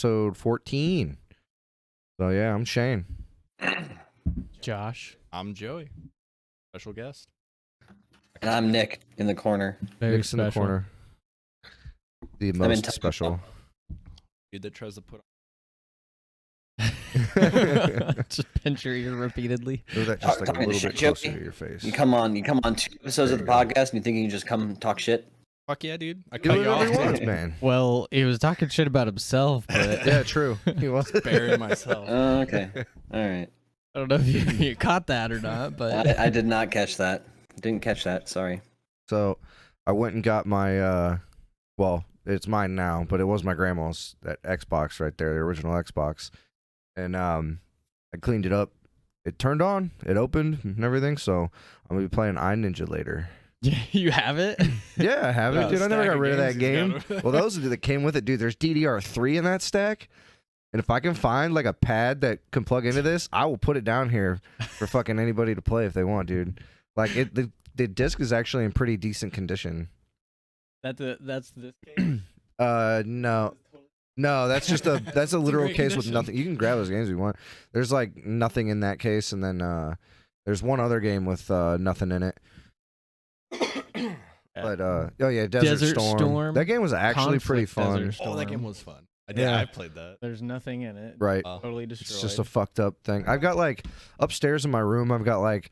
episode 14. So yeah, I'm Shane. Josh. I'm Joey. Special guest. And I'm Nick in the corner. Very Nick's in the corner. The most special. Dude that tries to put Just pinch your ear repeatedly. Or that just like a little bit closer to your face. You come on 2 episodes of the podcast and you think you can just come talk shit? fuck yeah, dude. I Do cut you off. whatever he wants, man. Well, he was talking shit about himself, but Yeah, true. He was. Burying myself. Oh, okay. All right. I don't know if you caught that or not, but I did not catch that. Didn't catch that. Sorry. So I went and got my, well, it's mine now, but it was my grandma's, that Xbox right there, the original Xbox. And I cleaned it up. It turned on, it opened and everything, so I'm going to be playing iNinja later. you have it? Yeah, I have it, dude. I never got rid of that game. Well, Well, those that came with it, dude, there's DDR3 in that stack. And if I can find like a pad that can plug into this, I will put it down here for fucking anybody to play if they want, dude. Like the disc is actually in pretty decent condition. That's this game? No, that's just a literal great case with condition. nothing. You can grab those games if you want. There's like nothing in that case, and then there's one other game with nothing in it. But oh yeah, Desert Storm. That game was actually pretty fun. Desert Oh, that Storm. game was fun. Yeah. I played that. There's nothing in it. Right. Totally destroyed. It's just a fucked up thing. I've got like upstairs in my room. I've got like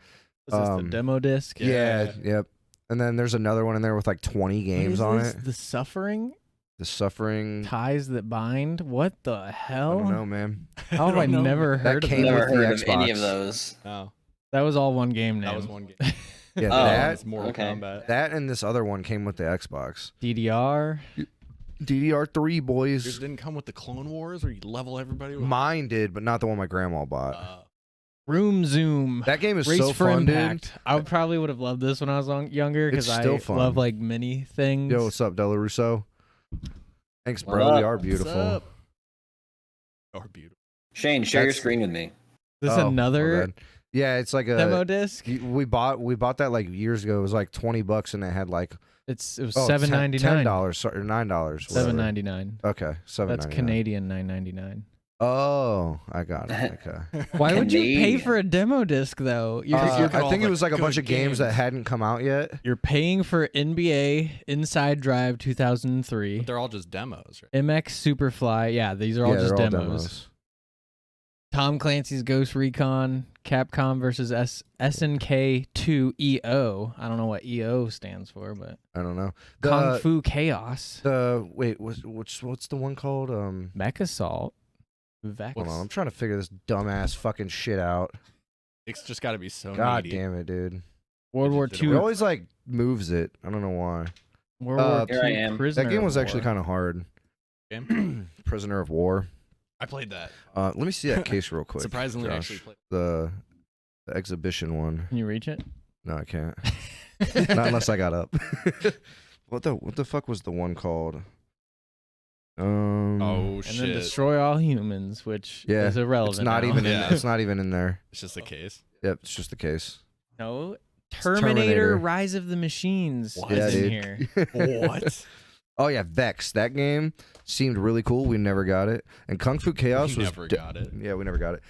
Was this the demo disc? yeah, yep. And then there's another one in there with like 20 games on it. The Suffering? The Suffering. Ties That Bind? What the I hell? don't know, man. How have I don't know. never That heard of came that? Never with the heard of any Xbox. of those. Oh, That was all one game name. that was one game. Yeah, Oh. that It's Mortal okay. Kombat. that and this other one came with the Xbox. DDR. DDR3 Yours boys. didn't come with the Clone Wars where you level everybody with Mine did, but not the one my grandma bought. Room Zoom. That game is Race so for fun, Impact. I probably would have loved this when I was younger because It's I still fun. love like mini things. dude. Yo, what's up, Della Russo? Thanks, What bro. up? We are What's beautiful. up? Or beautiful. Shane, share your That's- screen with me. This Oh, my another bad. Yeah, it's like demo a. disc. We bought that like years ago. It was like $20, and it had like It was $7.99, $7.99. or $9. $7.99. Okay, $7.99. That's Canadian $9.99. Oh, I got it. Okay. Why would you pay Canadian. for a demo disc though? You're, Because you you're, got I all think it the was like a bunch good of games that games. hadn't come out yet. you're paying for NBA Inside Drive 2003, But they're all just demos, right? MX Superfly. Yeah, these are all Yeah, just they're all demos. Tom Clancy's Ghost Recon, Capcom versus SNK 2 EO. I don't know what EO stands for, but I don't know. Kung Fu Chaos, Wait, what's the one called? Mech Assault, Vex. Hold on, I'm trying to figure this dumbass fucking shit out. It's just got to be so God needy. damn it, dude. World War It It II. always like moves it. I don't know why. World War Here I II am. Prisoner That game was of actually War. kind of hard. Game? Prisoner of War. I played that. Let me see that case real quick. Surprisingly, I Josh. actually played. The exhibition one. Can you reach it? No, I can't. Not unless I got up. What the fuck was the one called? Oh And shit! then Destroy All Humans, which Yeah, is irrelevant. it's not now. even. Yeah. It's not even in there. It's just a case. Yep, it's just the case. No. Terminator. Terminator Rise of the Machines What? is Yeah, in dude. here. What? Oh yeah, Vex. That game seemed really cool. We never got it. And Kung Fu Chaos We was. never got it. Yeah, we never got it.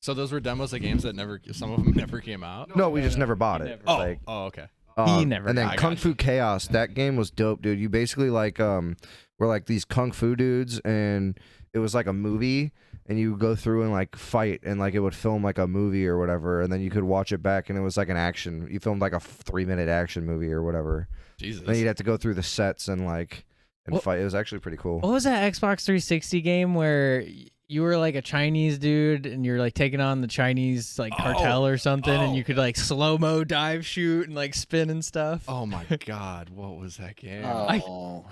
So those were demos of games that never. Some of them never came out. No, we just never bought it. never. Oh. Like, Oh. Okay. He never And then got it. Kung I got Fu Chaos. That game was dope, dude. You basically like were like these kung fu dudes, and it was like a movie, and you would go through and like fight, and like it would film like a movie or whatever, and then you could watch it back, and it was like an action. You filmed like a 3-minute action movie or whatever. Jesus. Then you'd have to go through the sets and like What- fight. It was actually pretty cool. What was that Xbox 360 game where you were like a Chinese dude and you're like taking on the Chinese like cartel or something, and you could like slow-mo dive shoot and like spin and stuff? Oh my God! What was that game? Oh.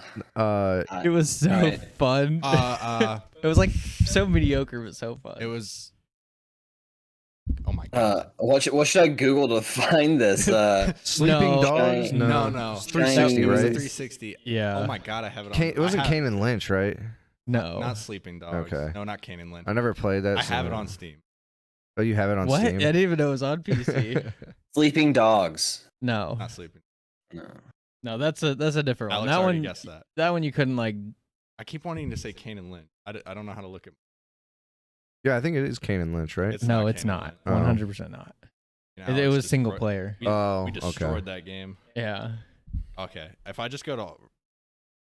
It was so Right. fun. It was like so mediocre but so fun. It was. Oh my God. What should I Google to find this? Sleeping No. Dogs? No. It's 360, It was a right? 360. Yeah. Oh my God! I have it on. It wasn't I have- Kane and Lynch, right? No. Not Sleeping Dogs. Okay. No, not Kane and Lynch. I never played that. I have so- it on Steam. Oh, you have it on What? Steam? I didn't even know it was on PC. Sleeping Dogs. No. Not Sleeping. No. No, that's a different one. Alex That already one guessed that. that one you couldn't like I keep wanting to say Kane and Lynch. I don't know how to look at. Yeah, I think it is Kane and Lynch, right? No, it's not. 100% not. It was single player. We destroyed that game. Yeah. Okay, if I just go to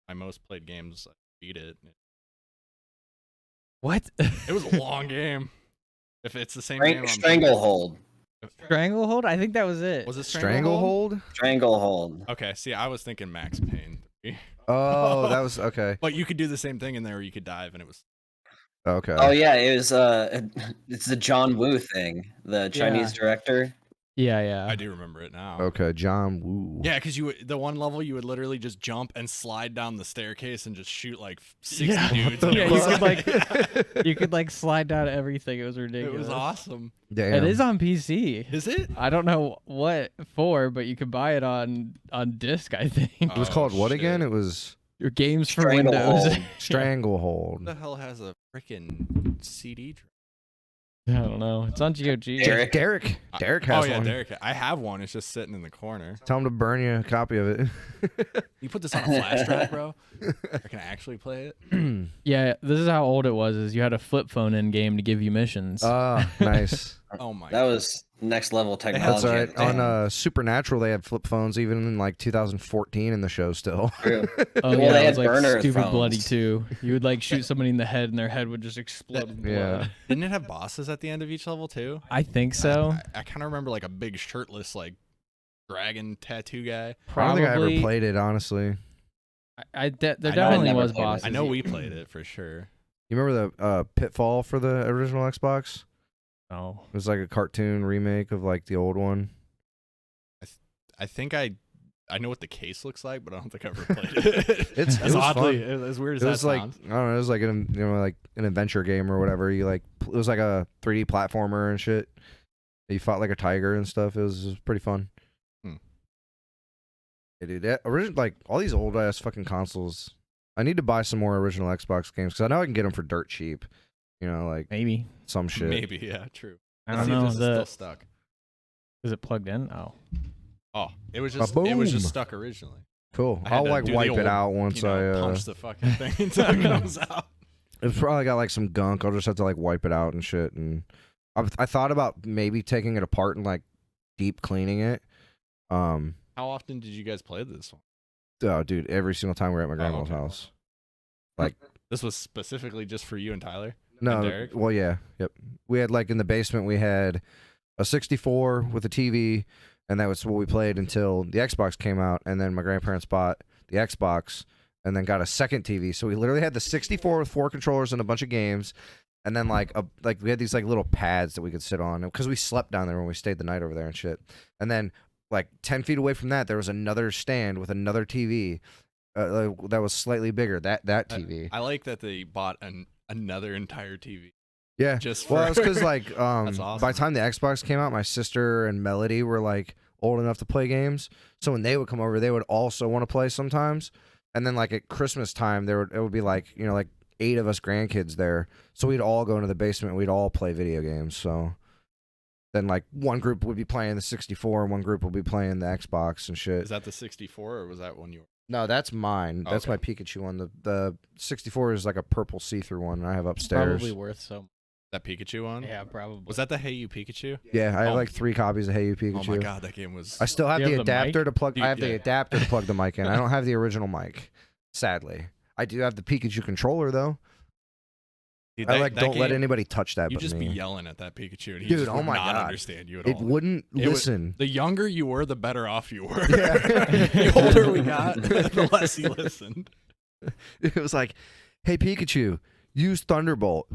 my most played games, I beat it. What? It was a long game. If it's the same game, Stranglehold. Stranglehold? I think that was it. Was it Stranglehold? Stranglehold. Okay, see, I was thinking Max Payne 3. Oh, that was okay. But you could do the same thing in there, or you could dive, and it was. Okay. Oh yeah, it was. It's the John Woo thing, the Chinese director. Yeah. I do remember it now. Okay, John Woo. Yeah, because the one level you would literally just jump and slide down the staircase and just shoot like 60 dudes. Yeah, you could like slide down everything. It was ridiculous. It was awesome. Damn. It is on PC. Is it? I don't know what for, but you could buy it on disc. I think It was called what again? It was your games for Windows. Stranglehold. Who the hell has a freaking CD drive? I don't know. It's on GOG. Derek. Derek has one. Derek. I have one. It's just sitting in the corner. Tell him to burn you a copy of it. You put this on a flash drive, bro? I can actually play it? Yeah, this is how old it was. Is you had a flip phone in game to give you missions. Ah, nice. Oh my. That was next level technology. That's all right. On Supernatural, they had flip phones even in like 2014 in the show still. True. Oh Well, yeah, they it was had like burner stupid phones. bloody too. You would like shoot somebody in the head and their head would just explode. with blood. Yeah. Didn't it have bosses at the end of each level too? I think so. I kind of remember like a big shirtless like dragon tattoo guy. I don't think I ever Probably. played it, honestly. There I know definitely never was played it. bosses. I know we played it for sure. You remember the Pitfall for the original Xbox? Oh. It was like a cartoon remake of like the old one. I think I know what the case looks like, but I don't think I ever played it. It was oddly fun. as weird as It that was like sounds. I don't know. It was like like an adventure game or whatever. You like it was like a 3D platformer and shit. You fought like a tiger and stuff. It was pretty fun. Yeah, dude, that like all these old ass fucking consoles. I need to buy some more original Xbox games because I know I can get them for dirt cheap. You know, like Maybe. some shit. Maybe, yeah, true. I Let's don't see if know. this is still stuck. Is it plugged in? Oh. Oh, it was just Ba-boom. stuck originally. Cool. I had I'll to like do the wipe old, it out once I. punch the fucking thing until it comes out. It's probably got like some gunk. I'll just have to like wipe it out and shit. And I thought about maybe taking it apart and like deep cleaning it. How often did you guys play this one? Oh, dude, every single time we're at my grandma's okay. house. Like, This was specifically just for you and Tyler? no, And Derek? well, yeah, yep. We had like in the basement, we had a 64 with a TV, and that was what we played until the Xbox came out, and then my grandparents bought the Xbox, and then got a second TV. So we literally had the 64 with 4 controllers and a bunch of games, and then like we had these like little pads that we could sit on because we slept down there when we stayed the night over there and shit. And then like 10 feet away from that, there was another stand with another TV that was slightly bigger. That TV. I like that they bought another entire TV. Yeah. Just Well, for- it's because like That's by awesome. the time the Xbox came out, my sister and Melody were like old enough to play games. So when they would come over, they would also want to play sometimes. And then like at Christmas time, it would be like like 8 of us grandkids there. So we'd all go into the basement and we'd all play video games. So then like one group would be playing the 64 and one group would be playing the Xbox and shit. Is that the 64 or was that one you were? No, that's mine. That's Okay. my Pikachu one. The 64 is like a purple see-through one I have upstairs. Probably worth so. That Pikachu one? Yeah, probably. Was that the Hey You Pikachu? Yeah, I have Oh. like 3 copies of Hey You Pikachu. Oh my god, that game was. I still have Do you the have the adapter mic? to plug. Dude, I have the yeah. adapter to plug the mic in. I don't have the original mic, sadly. I do have the Pikachu controller though. Dude, I that- like that don't let game, anybody touch that. You but just me. be yelling at that Pikachu, and he Dude, just oh would my not God. understand you at It all. wouldn't It was- listen. The younger you were, the better off you were. Yeah. The older we got, the less he listened. It was like, "Hey Pikachu, use Thunderbolt."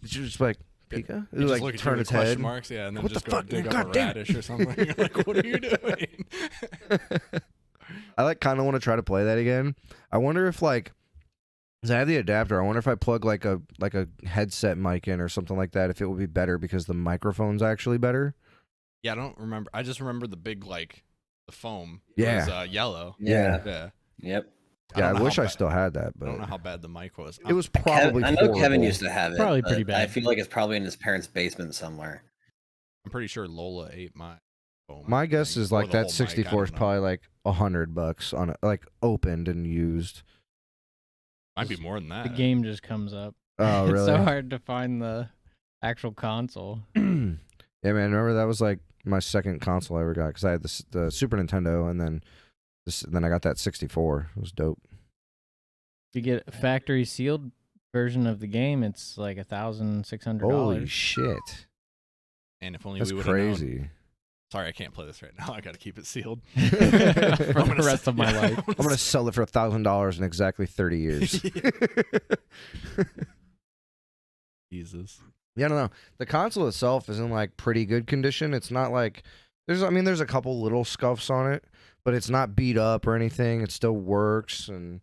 It's just like Pika. It You was just like look at turn you its with question head. marks, yeah, and then What just the go fuck, dig man? up a God damn it. radish or something. You're like, what are you doing? I like kind of want to try to play that again. I wonder if like, 'cause I have the adapter. I wonder if I plug like a headset mic in or something like that, if it would be better because the microphone's actually better. Yeah, I don't remember. I just remember the big like the foam. Yeah. was, yellow. Yeah. Yeah. Yep. Yeah, I don't know wish how I bad- still had that, I don't know but how bad the mic was. it was probably. I know Kevin horrible. used to have it. Probably but pretty I bad. feel like it's probably in his parents' basement somewhere. I'm pretty sure Lola ate my foam. My guess thing, is or like the that whole mic, I 64 is don't know. probably like $100 on it, like opened and used. Might be more than that. The game just comes up. Oh, really? It's so hard to find the actual console. Yeah, man. Remember that was like my second console I ever got because I had the Super Nintendo and then I got that 64. It was dope. If you get a factory sealed version of the game, it's like $1,600. Holy shit. And if only That's we would have known. crazy. Sorry, I can't play this right now. I got to keep it sealed For the rest of my life. I'm going to sell it for $1,000 in exactly 30 years. Jesus. Yeah, I don't know. The console itself is in like pretty good condition. It's not like there's a couple little scuffs on it, but it's not beat up or anything. It still works, and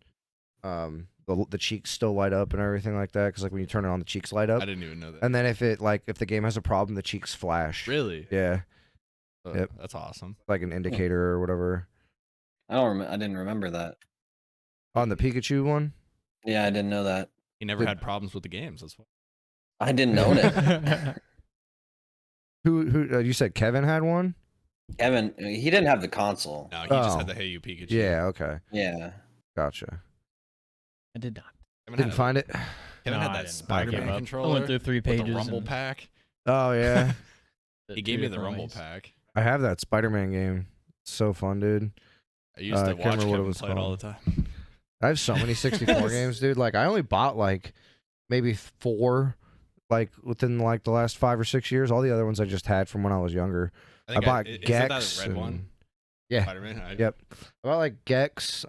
the cheeks still light up and everything like that. Because like when you turn it on, the cheeks light up. I didn't even know that. And then if the game has a problem, the cheeks flash. Really? Yeah, Yep. That's awesome. like an indicator or whatever. I didn't remember that. On the Pikachu one. Yeah, I didn't know that. He never had problems with the games. That's what. I didn't own it. Who you said Kevin had one? Kevin, he didn't have the console. No, he just Oh. had the Hey You Pikachu. Yeah. Okay. Yeah. Gotcha. I did not. Kevin Didn't had, find it. Kevin No, had I that didn't. Spider-Man I gave up. controller. I went through 3 with pages. the Rumble and pack. Oh yeah. the He two gave me the different Rumble ways. pack. I have that Spider-Man game. It's so fun, dude. I used to can't watch remember what it Kevin was play it all called. the time. I have so many 64 games, dude. Like I only bought like maybe 4 like within like the last 5 or 6 years. All the other ones I just had from when I was younger. I think bought is Gex. that red one? and- Yeah. Spider-Man. Yep. I bought like Gex,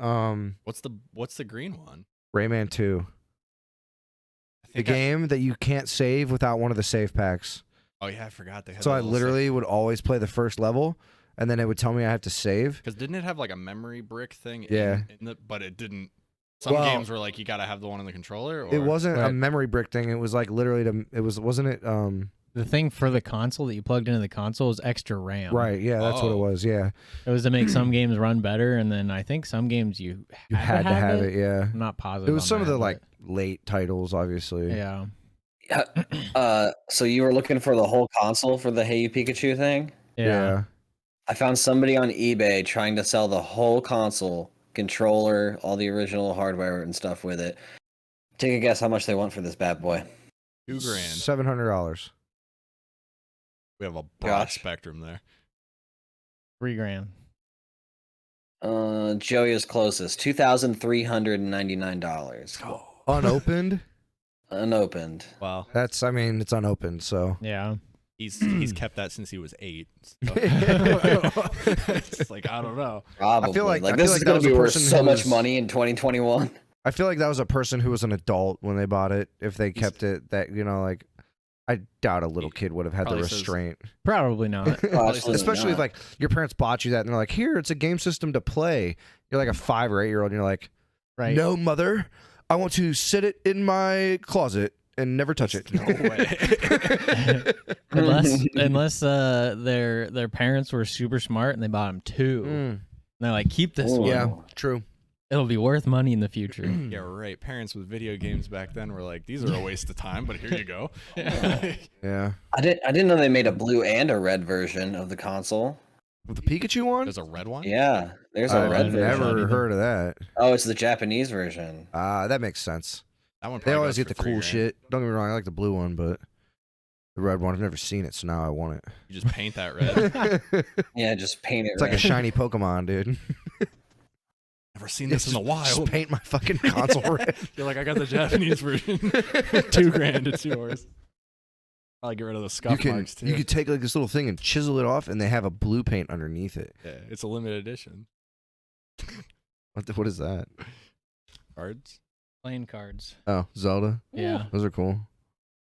What's the green one? Rayman 2. I The think game that you can't save without one of the save packs. Oh yeah, I forgot they had. So I literally would always play the first level, and then it would tell me I have to save. because didn't it have like a memory brick thing? Yeah. But it didn't. Some Well, games were like you got to have the one in the controller. Or? It wasn't a Right. memory brick thing. It was like literally wasn't it? The thing for the console that you plugged into the console was extra RAM. Right. Yeah, that's what it Oh. was. Yeah, It was to make some games run better, and then I think some games you had to have it. Yeah. I'm not positive. It was on some of that, the but- like late titles, obviously. Yeah. So you were looking for the whole console for the Hey You Pikachu thing? Yeah. I found somebody on eBay trying to sell the whole console, controller, all the original hardware and stuff with it. Take a guess how much they want for this bad boy. $2,000. $700. We have a broad Gosh. spectrum there. $3,000. Joey is closest. $2,399. Unopened. Unopened. Wow. That's. I mean, it's unopened. So. Yeah. He's kept that since he was 8. So. It's like I don't know. Probably. like- I this feel is like that going was to a be worth person so who much was- money in 2021. I feel like that was a person who was an adult when they bought it. If they kept it, that like, I doubt a little kid would have had the Probably says- restraint. Probably not. Absolutely Especially if not. like your parents bought you that and they're like, "Here, it's a game system to play." You're like a 5 or 8 year old, and you're like, Right. "No, mother, I want to sit it in my closet and never touch it." No way. unless their parents were super smart and they bought them 2. And they're like, keep this Ooh. one. Yeah, true. It'll be worth money in the future. Yeah, right. Parents with video games back then were like, "These are a waste of time," but here you go. Yeah. I didn't know they made a blue and a red version of the console. With the Pikachu one? There's a red one. Yeah, there's a I've red version. never heard of that. Oh, it's the Japanese version. That makes sense. That one. They probably always goes get the for cool $3,000. shit. Don't get me wrong, I like the blue one, but the red one, I've never seen it, so now I want You just paint that red. it. Yeah, just paint it It's like a red. shiny Pokemon, dude. Never seen this in the wild. Just paint my fucking console red. You're like, I got the Japanese version. $2,000. It's yours. Probably get rid of the scuff marks too. You could take like this little thing and chisel it off, and they have a blue paint underneath it. Yeah, it's a limited edition. What is that? Cards. Playing cards. Oh, Zelda. Yeah. Those are cool.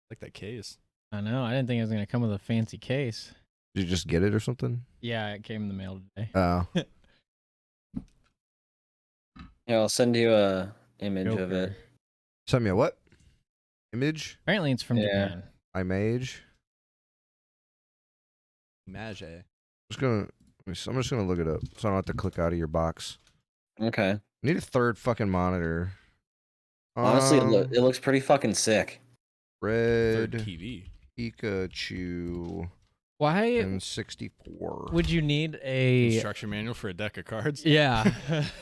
Like that case. I know. I didn't think it was going to come with a fancy case. Did you just get it or something? Yeah, it came in the mail today. Oh, Yeah, I'll send you a image of Joker. it. send me a what? Image? Apparently it's from Yeah. Japan. Image. Mage. I'm just gonna look it up, so I don't have to click out of your box. Okay. I need a third fucking monitor. Honestly, it looks pretty fucking sick. Third Red TV. Pikachu Why N64. would you need a Instruction manual for a deck of cards. Yeah.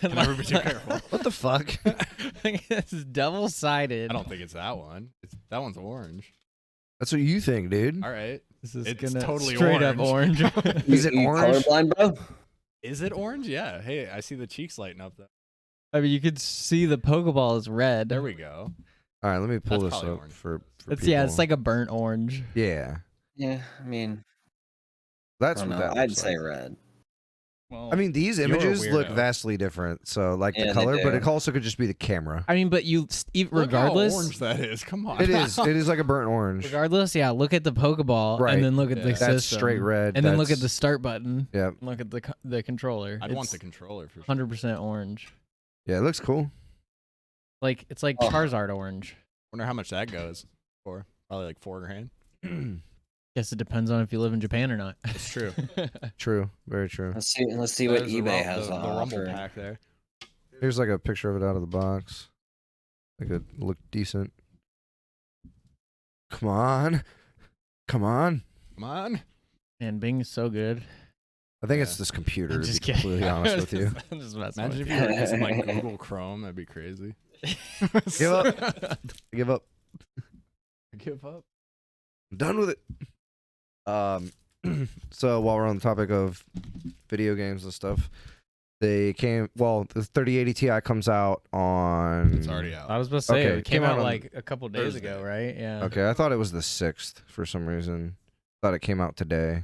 Can never be too careful. What the fuck? It's double-sided. I don't think it's that one. That one's orange. That's what you think, dude. All right. This is It's gonna totally straight up orange. Is it You orange? colorblind, bro? Is it orange? Yeah. Hey, I see the cheeks lighting up. Though. I mean, you could see the Pokeball is red. There we go. All right, let me pull That's this probably up orange. for It's people. yeah, it's like a burnt orange. Yeah, Yeah, I mean, that's I don't what know. that I'd looks say like. red. Well, I mean, these You're a images look weirdo. vastly different. So, like Yeah, the they color, but do. it also could just be the camera. I mean, but look regardless, how orange that is. Come on. It is. It is like a burnt orange. regardless, yeah. Look at the Pokeball, Right. and then look at the Yeah. system. That's straight red. And then look at That's- the start button. Yeah, And look at the controller. I'd want It's the controller for sure. 100% orange. yeah, it looks cool. Like it's like Oh. Charizard orange. Wonder how much that goes for. Probably like $4,000. Guess it depends on if you live in Japan or not. That's true. True, very true. Let's see what There's the eBay rum- has the on Rumble offer. pack there. Here's like a picture of it out of the box. Like it looked decent. Come on, come on. Come on. Man, Bing is so good. I think it's Yeah. this computer. I'm To be just kidding. completely honest with you. I'm just messing Imagine with if you were using like Google Chrome. That'd be crazy. Give up. Give up. Give up. I'm done with it. So while we're on the topic of video games and stuff, the 3080 Ti comes out on. It's already out. I was about to say Okay, it came out on like a couple days Thursday. ago, right? Yeah. Okay, I thought it was the 6th for some reason. Thought it came out today.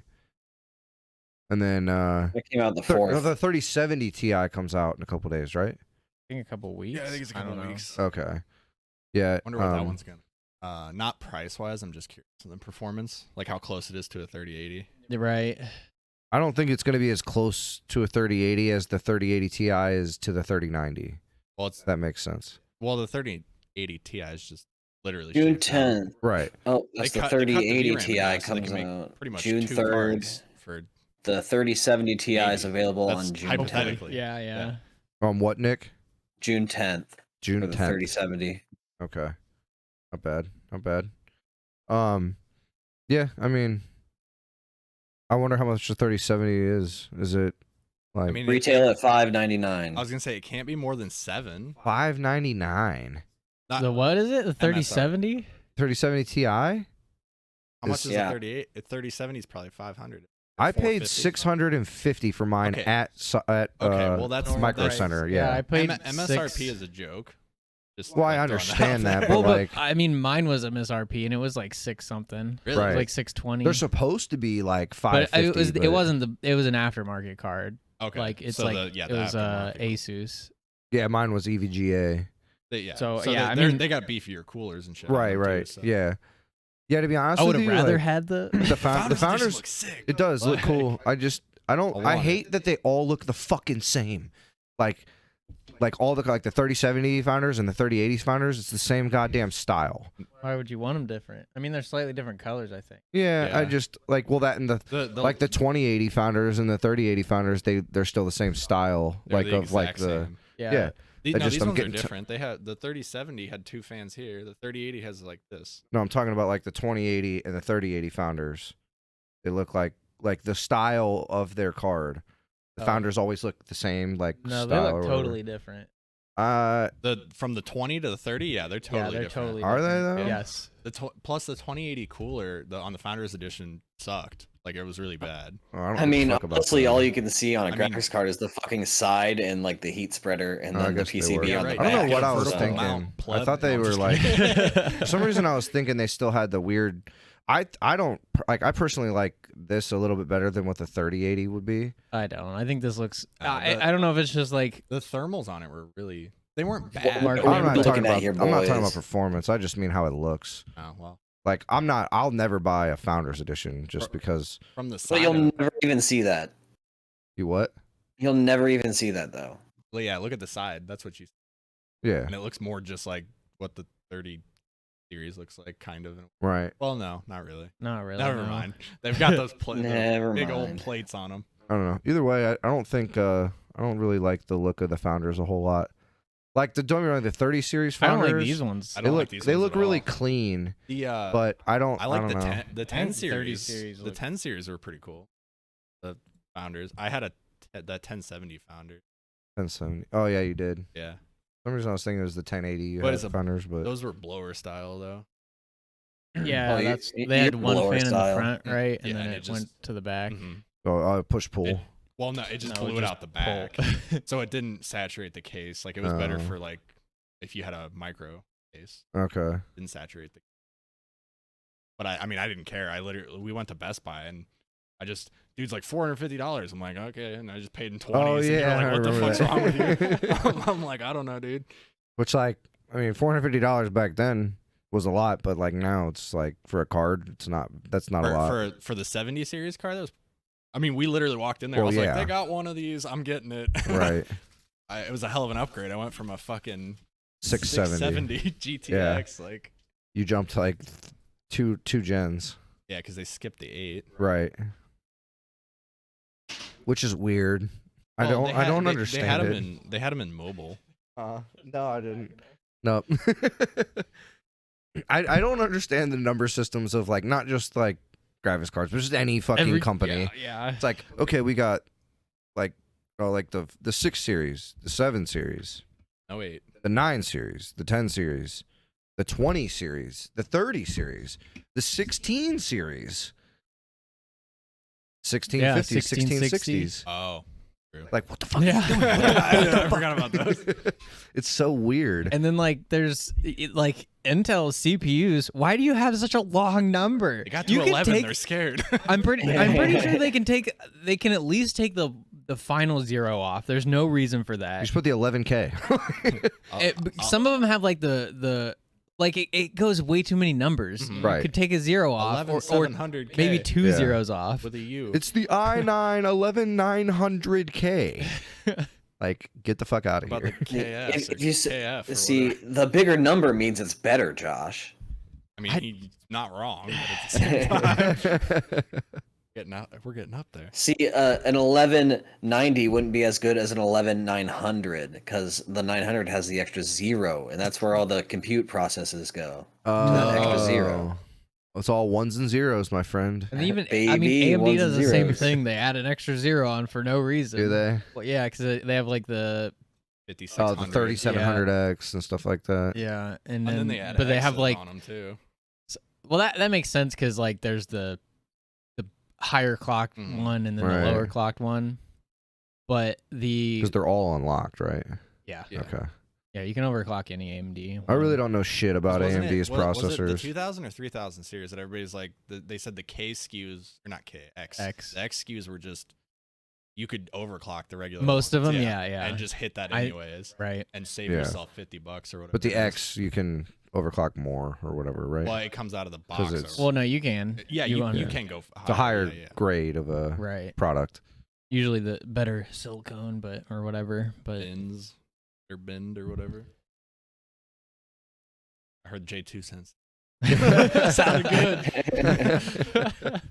And then It came out the the 4th. 3070 Ti comes out in a couple days, right? I think a couple weeks. Yeah, I think it's a couple don't know. weeks. Okay. Yeah. Wonder what that one's gonna. Not price wise. I'm just curious. And then performance, like how close it is to a 3080. You're right. I don't think it's going to be as close to a 3080 as the 3080 Ti is to the 3090. Well, it's That makes sense. the 3080 Ti is just literally June shaped out. 10th. Right. Oh, that's They the cut the 3080 VRAM in Ti half so they comes can make out pretty much June two 3rd. cards for The 3070 Ti is 80. available That's on June 10th. hypothetically. Yeah, yeah. On what, Nick? June 10th June for the 10th. 3070. Okay. Not bad. Not bad. Yeah, I mean, I wonder how much the 3070 is. Is it like I mean, Retail at $599. I was gonna say it can't be more than 7. $599? Not, The what is it? The 3070? 3070 Ti? how much is yeah. a 38? A 3070 is probably 500. I paid 450. $650 for mine Okay. at Okay, well that's Micro that's- Center. Yeah, I Yeah. paid MSRP six- is a joke. Just Well, I like, throwing that understand out that, there. but Well, like, but I mean, mine was MSRP and it was like 6 something. Really? It was Right. like 620. they're supposed to be like but 550. it wasn't it was an aftermarket card. Okay, Like it's so like the, yeah, it was aftermarket. Asus. Yeah, mine was EVGA. Yeah. So, so yeah, I they're- mean- they got beefier coolers and shit. on Right, them, too, right. so. Yeah. Yeah, to be honest I with would have you, rather like, had the the Founders founders edition looks sick. it does look Like- cool. I don't want I it. hate that they all look the fucking same. Like all the like the 3070 founders and the 3080 founders, it's the same goddamn style. Why would you want them different? I mean, they're slightly different colors, I think. Yeah, I Yeah. just like that and the like the 2080 founders and the 3080 founders, they're still the same style, they're like the of like exact the same. yeah. These, I no, just- these I'm ones are getting different. They had the 3070 had 2 fans here. The 3080 has like this. No, I'm talking about like the 2080 and the 3080 founders. They look like the style of their card. The Oh. founders always look the same, like No, style they or look whatever. totally different. The from the 20 to the 30, yeah, they're totally yeah, they're different. totally Are they, different. though? Yes. Plus the 2080 cooler on the Founders Edition sucked. Like it was really bad. Oh, I don't I give a mean, fuck about honestly, that. all you can see on a I mean- graphics card is the fucking side and like the heat spreader and Oh, I then the guess they PCB were. on Yeah, the right. I back. don't know what I was Vertical thinking. mount I pleb. thought they No, I'm were just like kidding. for some reason I was thinking they still had the weird. I don't like. I personally like this a little bit better than what the 3080 would be. I don't. I think this looks. The- I don't know if it's just like. The thermals on it were really. They weren't What- bad. Mark, what I'm are not you talking looking at about. here, I'm not talking about boys? performance. I just mean how it looks. Oh well. Like I'm not. I'll never buy a Founders Edition just because. From the But side. you'll never even see that. You what? You'll never even see that though. Well, yeah, look at the side. That's what you. Yeah. And it looks more just like what the 30 series looks like, kind of. Right. Well, no, not really. Not really. Never no. mind. They've got those Never big old mind. plates on them. I don't know. Either way, I don't think. I don't really like the look of the Founders a whole lot. Like don't get me wrong, the 30 series I don't founders. like these ones. I They don't look like these they ones look at really all. clean, The but I I don't like know. the 10 think the 30 series. series The look- 10 series were pretty cool. The founders. I had that 1070 founder. 1070. Oh yeah, you did. Yeah. For some reason I was thinking it was the 1080 you But had it's a- founders, but Those were blower style though. Yeah, Oh, you- that's you- they had you're one blower fan in style. the front, right, and Yeah, then and it it just- went to the back. Mhm. push pull. Well, no, it just No, blew it just out the back, so it didn't saturate the case. Like it was better Oh. for like if you had a micro case, Okay. didn't saturate the. But I mean, I didn't care. We went to Best Buy and dude's like $450. I'm like, okay, and I just paid in 20s. Oh and you're yeah, like, I what the remember fuck's wrong with that. you? I'm like, I don't know, dude. Which like I mean, $450 back then was a lot, but like now it's like for a card, it's not. That's not a lot. For the 70 series car, that was. I mean, we literally walked in there. Well, I was yeah. like, they got one of these. I'm getting it. Right. It was a hell of an upgrade. I went from a fucking 670. 670 GTX. Like, You jumped like two gens. yeah, because they skipped the 8. Right. Which is weird. I Well, don't understand it. They had them in mobile. No, I didn't. Nope. I don't understand the number systems of like not just like graphics cards, but just any fucking company. Yeah. It's like, okay, we got like the 6 series, the 7 series, No, 8. the 9 series, the 10 series, the 20 series, the 30 series, the 16 series, 1650s, 1660s. Oh. True. Like, what the fuck Yeah. are you doing? I forgot about those. It's so weird. And then like there's like Intel CPUs. Why do you have such a long number? They got to You can 11. take- They're scared. I'm pretty sure they can at least take the final 0 off. There's no reason for You that. just put the 11K. Some of them have like the like it goes way too many numbers. Mhm. Right. You could take a 0 off or 11,700K maybe two Yeah. zeros off. with a U. It's the i9 11900K. Like, get the fuck out of about here. the KS If you KF. Or see, whatever. the bigger number means it's better, Josh. I mean, he's not wrong, but at the same time, we're getting up there. See, an 1190 wouldn't be as good as an 11900 because the 900 has the extra 0, and that's where all the compute processes go. that extra 0. It's all ones and zeros, my friend. And even I Baby, mean AMD ones does and the same zeros. thing. They add an extra 0 on for no reason. Do they? Well, yeah, because they have like the 5600. Oh, the 3700X and stuff like that. yeah, And then they add but they have Xs like on them too. well that makes sense because like there's the higher clocked Mhm. one and then Right. the lower clocked one, but the Because they're all unlocked, right? yeah Yeah. Okay. you can overclock any AMD. I really don't know shit about Wasn't AMD's was it the processors. 2000 or 3000 series that everybody's like, they said the K SKUs, or not K, X. X. The X SKUs were just, you could overclock the regular Most of ones, them, yeah. And just hit that I- anyways Right. and save Yeah. yourself $50 or whatever. But the it is. X, you can overclock more or whatever, right? Well, it comes out of the 'Cause box. it's- or- Well, no, you can. yeah, you want- can go It's a higher yeah. grade of a Right. product. Usually the better silicone, but or whatever. But Bins or bend or whatever. I heard J2 cents. Sounded good.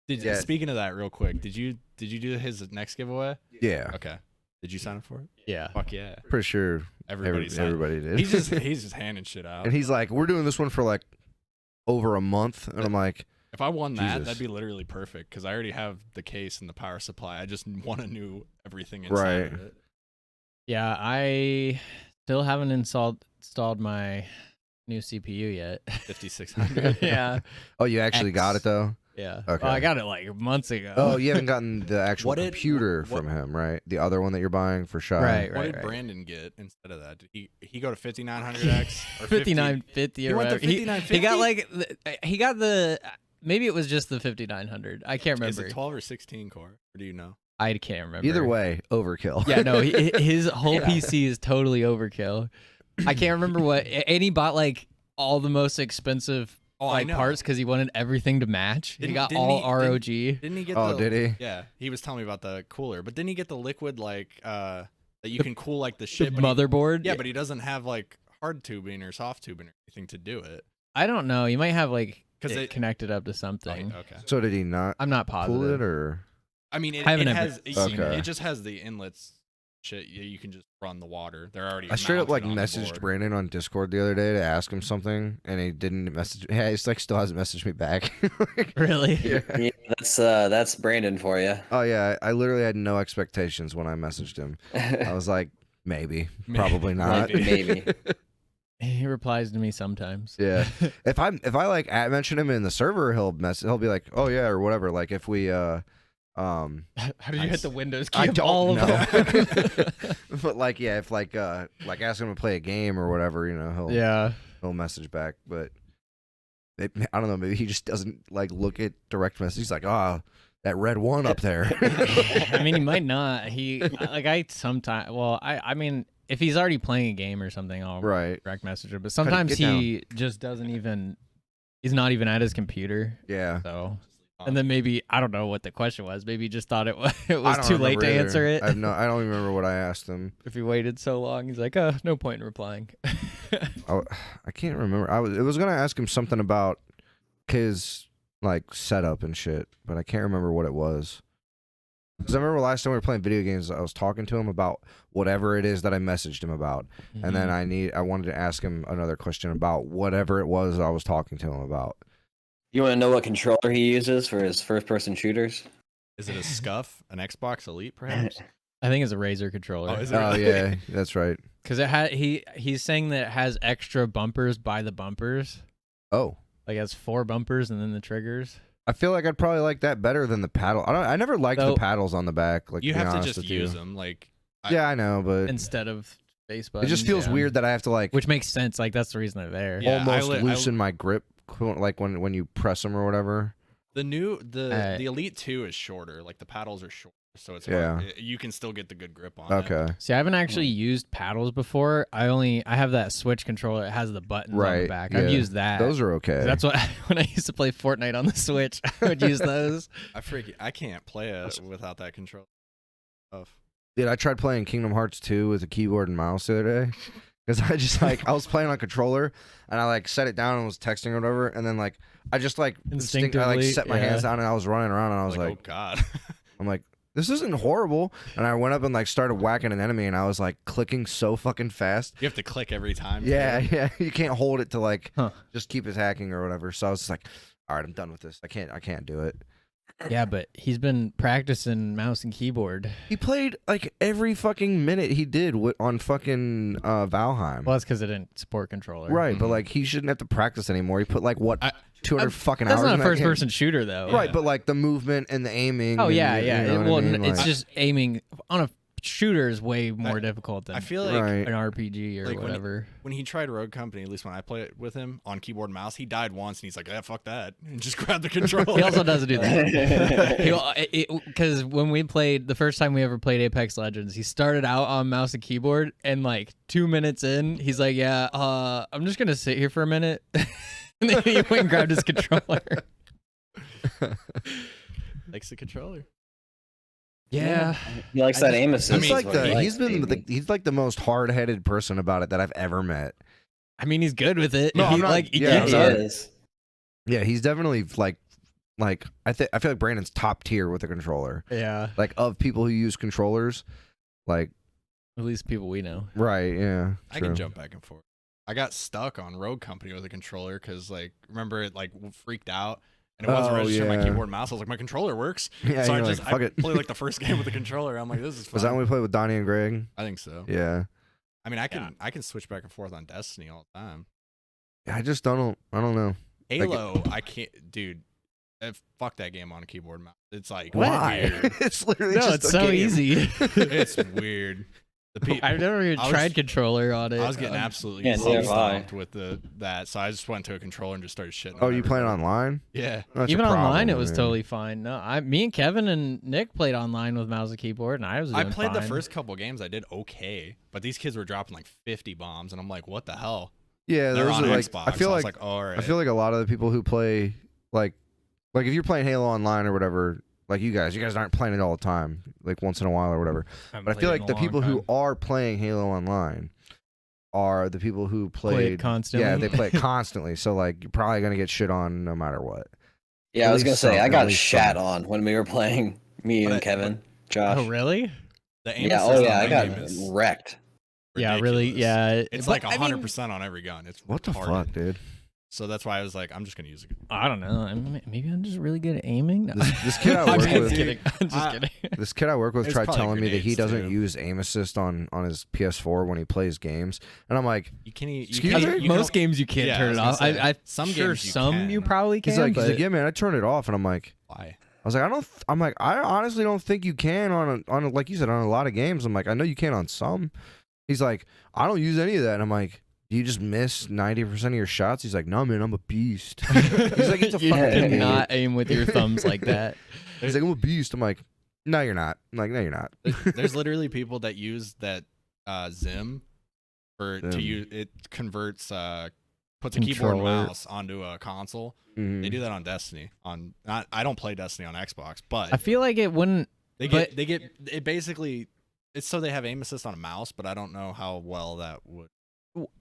Yeah. Speaking of that, real quick, did you do his next giveaway? Yeah. Okay. Did you sign up for it? yeah. Fuck yeah. Pretty sure Everybody signed. everybody did. He's just handing shit out. And he's like, we're doing this one for like over a month. And I'm like, If I won that, Jesus. that'd be literally perfect because I already have the case and the power supply. I just want to know everything inside Right. of it. Yeah, I still haven't installed my new CPU yet. 5600. yeah. oh, you actually got X. it though? Yeah. Okay. Well, I got it like months ago. Oh, you haven't gotten the actual What did- computer what- from him, right? The other one that you're buying for Shy. Right, What did Brandon get instead of that? Did he go to 5900X or 5950 He or went to whatever. He 5950? got like he got the maybe it was just the 5900. I can't Is remember. it 12 or 16 core? Or do you know? I can't remember. Either way, overkill. Yeah, no, his whole PC is totally overkill. I can't remember what, and he bought like all the most expensive Oh, I like know. parts because he wanted everything to match. He got all ROG. Didn't he get Oh, the, did he? Yeah, he was telling me about the cooler, but didn't he get the liquid like that you can cool like the The shit? but he- motherboard. yeah, but he doesn't have like hard tubing or soft tubing or anything to do it. I don't know. You might have like 'Cause it they- connected up to something. Okay. So did he not I'm not cool positive. it or? I mean, I haven't it ever has seen Okay. it just has the inlets shit, you can just run the water. They're already. I straight up like mounted on the messaged board. Brandon on Discord the other day to ask him something, and he didn't message. Yeah, he's like still hasn't messaged me back. Really? Yeah. Yeah, that's Brandon for you. Oh yeah, I literally had no expectations when I messaged him. I was like, maybe, probably not. Maybe. He replies to me sometimes. Yeah. If I like mention him in the server, he'll be like, oh yeah, or whatever. Like if we How did you hit the Windows key I of don't all know. of them? But like yeah, if like ask him to play a game or whatever, you know, he'll message back. But I don't know, maybe he just doesn't like look at direct message. He's like, that red one up there. I mean, he might not. I mean, if he's already playing a game or something, I'll Right. direct message him. But sometimes get he just doesn't even. He's not even at his computer. Yeah. So. And then maybe I don't know what the question was. Maybe he just thought it was I don't too late remember to either. answer it. I don't even remember what I asked him. If he waited so long, he's like, "Oh, no point in replying." I can't remember. I was gonna ask him something about his like setup and shit, but I can't remember what it was. Because I remember last time we were playing video games, I was talking to him about whatever it is that I messaged him about, and then I wanted to ask him another question about whatever it was I was talking to him about. You want to know what controller he uses for his first-person shooters? Is it a Scuff, an Xbox Elite, perhaps? I think it's a Razer controller. Oh, is it? Oh yeah, that's right. Because he's saying that it has extra bumpers by the bumpers. Oh, Like it has 4 bumpers and then the triggers. I feel like I'd probably like that better than the paddle. I never liked the paddles on the back. Like You to be have to honest just with use you. them. Like, Yeah, I know, but Instead of face it buttons. just feels yeah. weird that I have to like Which makes sense. Like that's the reason they're there. Yeah, almost I loosen my grip, like when you press them or whatever. the Elite 2 is shorter. Like the paddles are short, so it's Yeah. you can still get the good grip on it. Okay. See, I haven't actually used paddles before. I have that Switch controller. It has the buttons on the Right, back. yeah. I've used that. Those are okay. That's what when I used to play Fortnite on the Switch, I would use those. I can't play it without that control. Dude, I tried playing Kingdom Hearts 2 with a keyboard and mouse the other day. Because I just I was playing on controller and I like set it down and was texting or whatever, and then like I just like I like Instinctively, set my hands down and I was running around and I was like oh god. I'm like, this isn't horrible. And I went up and like started whacking an enemy and I was like clicking so fucking fast. You have to click every time. Yeah, you can't hold it to like just keep his hacking or whatever. So I was just like, all right, I'm done with this. I can't do it. Yeah, but he's been practicing mouse and keyboard. He played like every fucking minute he did on fucking Valheim. Well, that's because it didn't support controller. Right, but like he shouldn't have to practice anymore. He put like 200 fucking That's hours not in a that first-person game. shooter, though. Right, but like the movement and the aiming. Oh and, yeah, you yeah. know what I mean? It's Like- just aiming on a shooter is way more difficult than I feel like Right. an RPG or Like, whatever. when he tried Rogue Company, at least when I played it with him on keyboard and mouse, he died once and he's like, fuck that, and just grabbed the controller. He also doesn't do that. Because when we played the first time we ever played Apex Legends, he started out on mouse and keyboard, and like 2 minutes in, he's like, "Yeah, I'm just gonna sit here for a minute," and then he went and grabbed his controller. Likes the controller. Yeah, He likes that aim assist. He's like baby. he's like the most hard-headed person about it that I've ever met. I mean he's good with it. No, he, I'm not- like, yeah, he I'm gets not- it. is. Yeah, he's definitely like I feel like Brandon's top tier with a controller. Yeah, Like of people who use controllers, like at least people we know. right, yeah. I true. can jump back and forth. I got stuck on Rogue Company with a controller because, like, remember it like freaked out and it wasn't Oh, registering my yeah. keyboard and mouse. I was like, my controller works. Yeah, So I you're just like, fuck it. played like the first game with the controller. I'm like, this is fun. Was that when we played with Donnie and Greg? I think so. Yeah. I mean, I can switch back and forth on Destiny all the time. I just don't know. Halo, I can't, dude. Fuck that game on a keyboard and mouse. It's like Why? weird. It's literally No, just it's a so game. easy. It's weird. I've never even I was- tried controller on it. I was getting absolutely Yeah, neither have I. stomped with that, so I just went to a controller and just started shitting. Oh, on you playing everybody. online? Yeah. That's a Even problem, online, it was man. totally fine. No, me and Kevin and Nick played online with mouse and keyboard, and I was. I Doing played the fine. first couple games. I did okay, but these kids were dropping like 50 bombs, and I'm like, what the hell? Yeah, They're those on are like Xbox. I feel so like was like, all right. I feel like a lot of the people who play like if you're playing Halo online or whatever, like you guys aren't playing it all the time, like once in a while or whatever. Haven't But I played feel it in like a the long people who time. are playing Halo online are the people who Play it played constantly. Yeah, they play it constantly. So like you're probably gonna get shit on no matter what. Yeah, At I was gonna least say some, I at got least shat some. on when we were playing. Me and Kevin, Josh. Oh really? The aim Yeah. assist Oh on yeah, I my got game is wrecked. Yeah, really. ridiculous. Yeah, It's but, like I mean, 100% on every gun. It's What the retarded. fuck, dude? So that's why I was like, I'm just gonna use it. I don't know. Maybe I'm just really good at aiming. No. This kid I I'm work just with, kidding. I'm just kidding. this kid I work with It's tried probably telling me that he grenades, doesn't too. use aim assist on his PS4 when he plays games, and I'm like, You can't. Excuse me? Most games you can't Yeah, turn it I was off. gonna say, I some sure games you some can. you probably can. he's like, but yeah, man, I turn it off, and I'm like, Why? I was like, I'm like, I honestly don't think you can on like you said, on a lot of games. I'm like, I know you can on some. He's like, I don't use any of that, and I'm like, do you just miss 90% of your shots? He's like, no, man, I'm a beast. He's like, it's a you fucking cannot aim with your thumbs like that. He's like, I'm a beast. I'm like, no, you're not. I'm like, no, you're not. There's literally people that use that Zim to Zim. use it converts puts a keyboard and Controller. mouse onto a console. Mhm. They do that on Destiny. I don't play Destiny on Xbox, I but feel like it wouldn't. they but- get it basically. It's so they have aim assist on a mouse, but I don't know how well that would.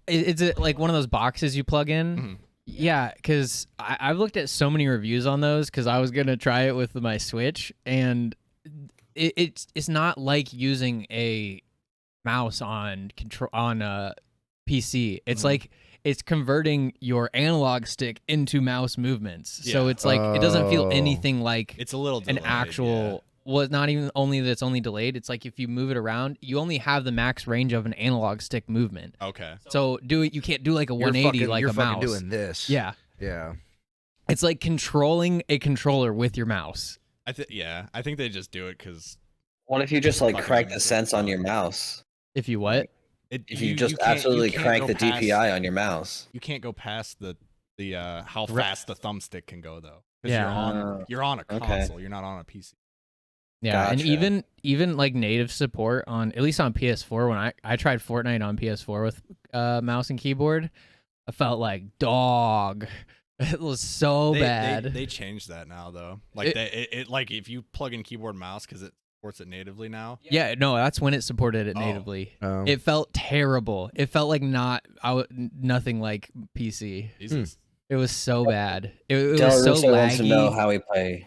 Is it like one of those boxes you plug in? Mhm. Yeah, because I've looked at so many reviews on those because I was gonna try it with my Switch, and it's not like using a mouse on a PC. It's Mhm. like it's converting your analog stick into mouse movements. So Yeah. it's like it doesn't feel Oh. anything like It's a little an delayed, actual. Well, it's not even only that it's only delayed. It's like if you move it around, you only have the max range of an analog stick movement. Yeah. Okay. So you can't do like a You're 180 fucking, like you're a fucking mouse. doing this. Yeah. Yeah. It's like controlling a controller with your mouse. I think they just do it because What if you just like Fucking crank the aim sense on assist. your mouse? If you what? If you just absolutely crank the DPI on your mouse. You can't go past the how Right. fast the thumbstick can go though. 'Cause Yeah. you're on a Okay. console. You're not on a PC. Yeah, and Gotcha. even like native support on at least on PS4 when I tried Fortnite on PS4 with mouse and keyboard, I felt like dog. It was so bad. They changed that now though. Like like if you plug in keyboard and mouse because it supports it natively now. Yeah, no, that's when it supported it Oh. natively. Um, It felt terrible. It felt like nothing like PC. Jesus. It was so bad. It Del was so Russo wants to know laggy. how he play.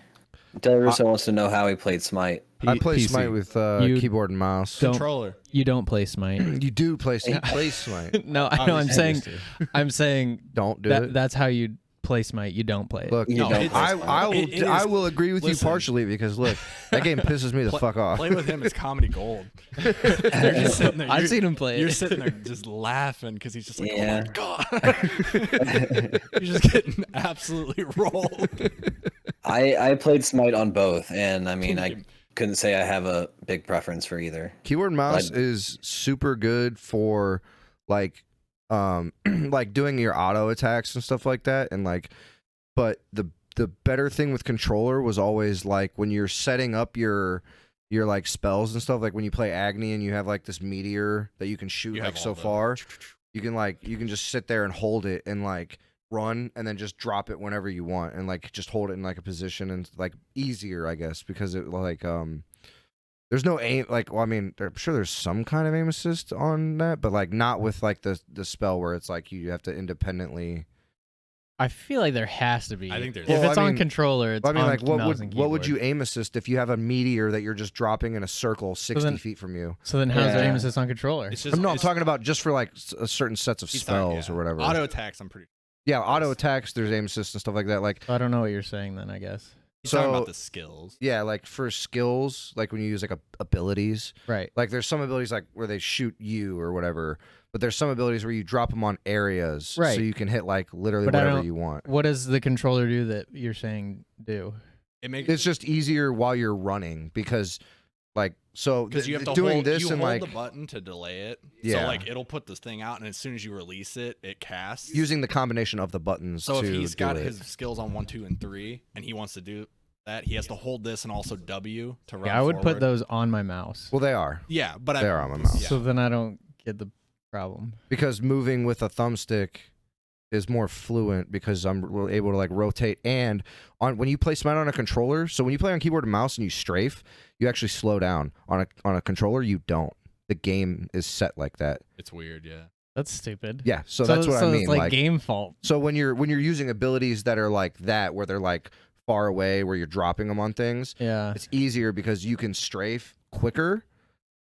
Del Russo wants to know how he played Smite. I play PC. Smite with You keyboard and mouse. don't- Controller. You don't play Smite. You do play Smite. No, I know. I'm saying, Obviously. I'm saying Don't do it. that's how you play Smite. You don't play it. Look, You No, don't it's- play I Smite. will It I is- will agree with you listen. partially because look, that game pisses me the fuck off. Play with him is comedy gold. You're just sitting there. I've you're- seen him play You're it. sitting there just laughing because he's just like, Yeah. oh my god. You're just getting absolutely rolled. I played Smite on both, and I mean, I couldn't say I have a big preference for either. Keyboard and mouse Like- is super good for like like doing your auto attacks and stuff like that, and like, but the better thing with controller was always like when you're setting up your like spells and stuff, like when you play Agni and you have like this meteor that you can shoot You like have so all the- far, you can just sit there and hold it and like run and then just drop it whenever you want and like just hold it in like a position and like easier, I guess, because it like there's no aim, like, well, I mean, I'm sure there's some kind of aim assist on that, but like not with like the spell where it's like you have to independently. I feel like there has to be. I think there's- If Well, it's I on mean- controller, it's I mean, on like, what mouse and would keyboard. you aim assist if you have a meteor that you're just dropping in a circle 60 then- feet from you? So then, how's there Yeah. aim assist on controller? It's just, I'm it's- talking about just for like certain sets of he's talking- spells yeah. or whatever. Auto attacks, I'm pretty. Yeah, auto attacks. There's aim assist and stuff like that. Like, I don't know what you're saying then. I guess. He's talking So- about the skills. yeah, like for skills, like when you use like abilities. Right. Like there's some abilities like where they shoot you or whatever, but there's some abilities where you drop them on areas, Right. so you can hit like literally But I whatever don't- you want. What does the controller do that you're saying do? It makes It's just easier while you're running because, like, so because you have to doing hold, this you and hold like the button to delay it. Yeah. So like it'll put this thing out, and as soon as you release it, it casts. using the combination of the buttons. So to if he's do got it. his skills on 1, 2, and 3, and he wants to do that, he has to hold this and also W to run. Yeah, I would put forward. those on my mouse. well, they are Yeah, but they are on my mouse Yeah. So then I don't get the problem. because moving with a thumbstick is more fluent because I'm able to like rotate and on when you play Smite on a controller. So when you play on keyboard and mouse and you strafe, you actually slow down. On a controller, you don't. The game is set like that. It's weird. Yeah. That's stupid. Yeah, so that's what I mean. It's like game fault. So when you're using abilities that are like that, where they're like far away, where you're dropping them on things, Yeah. it's easier because you can strafe quicker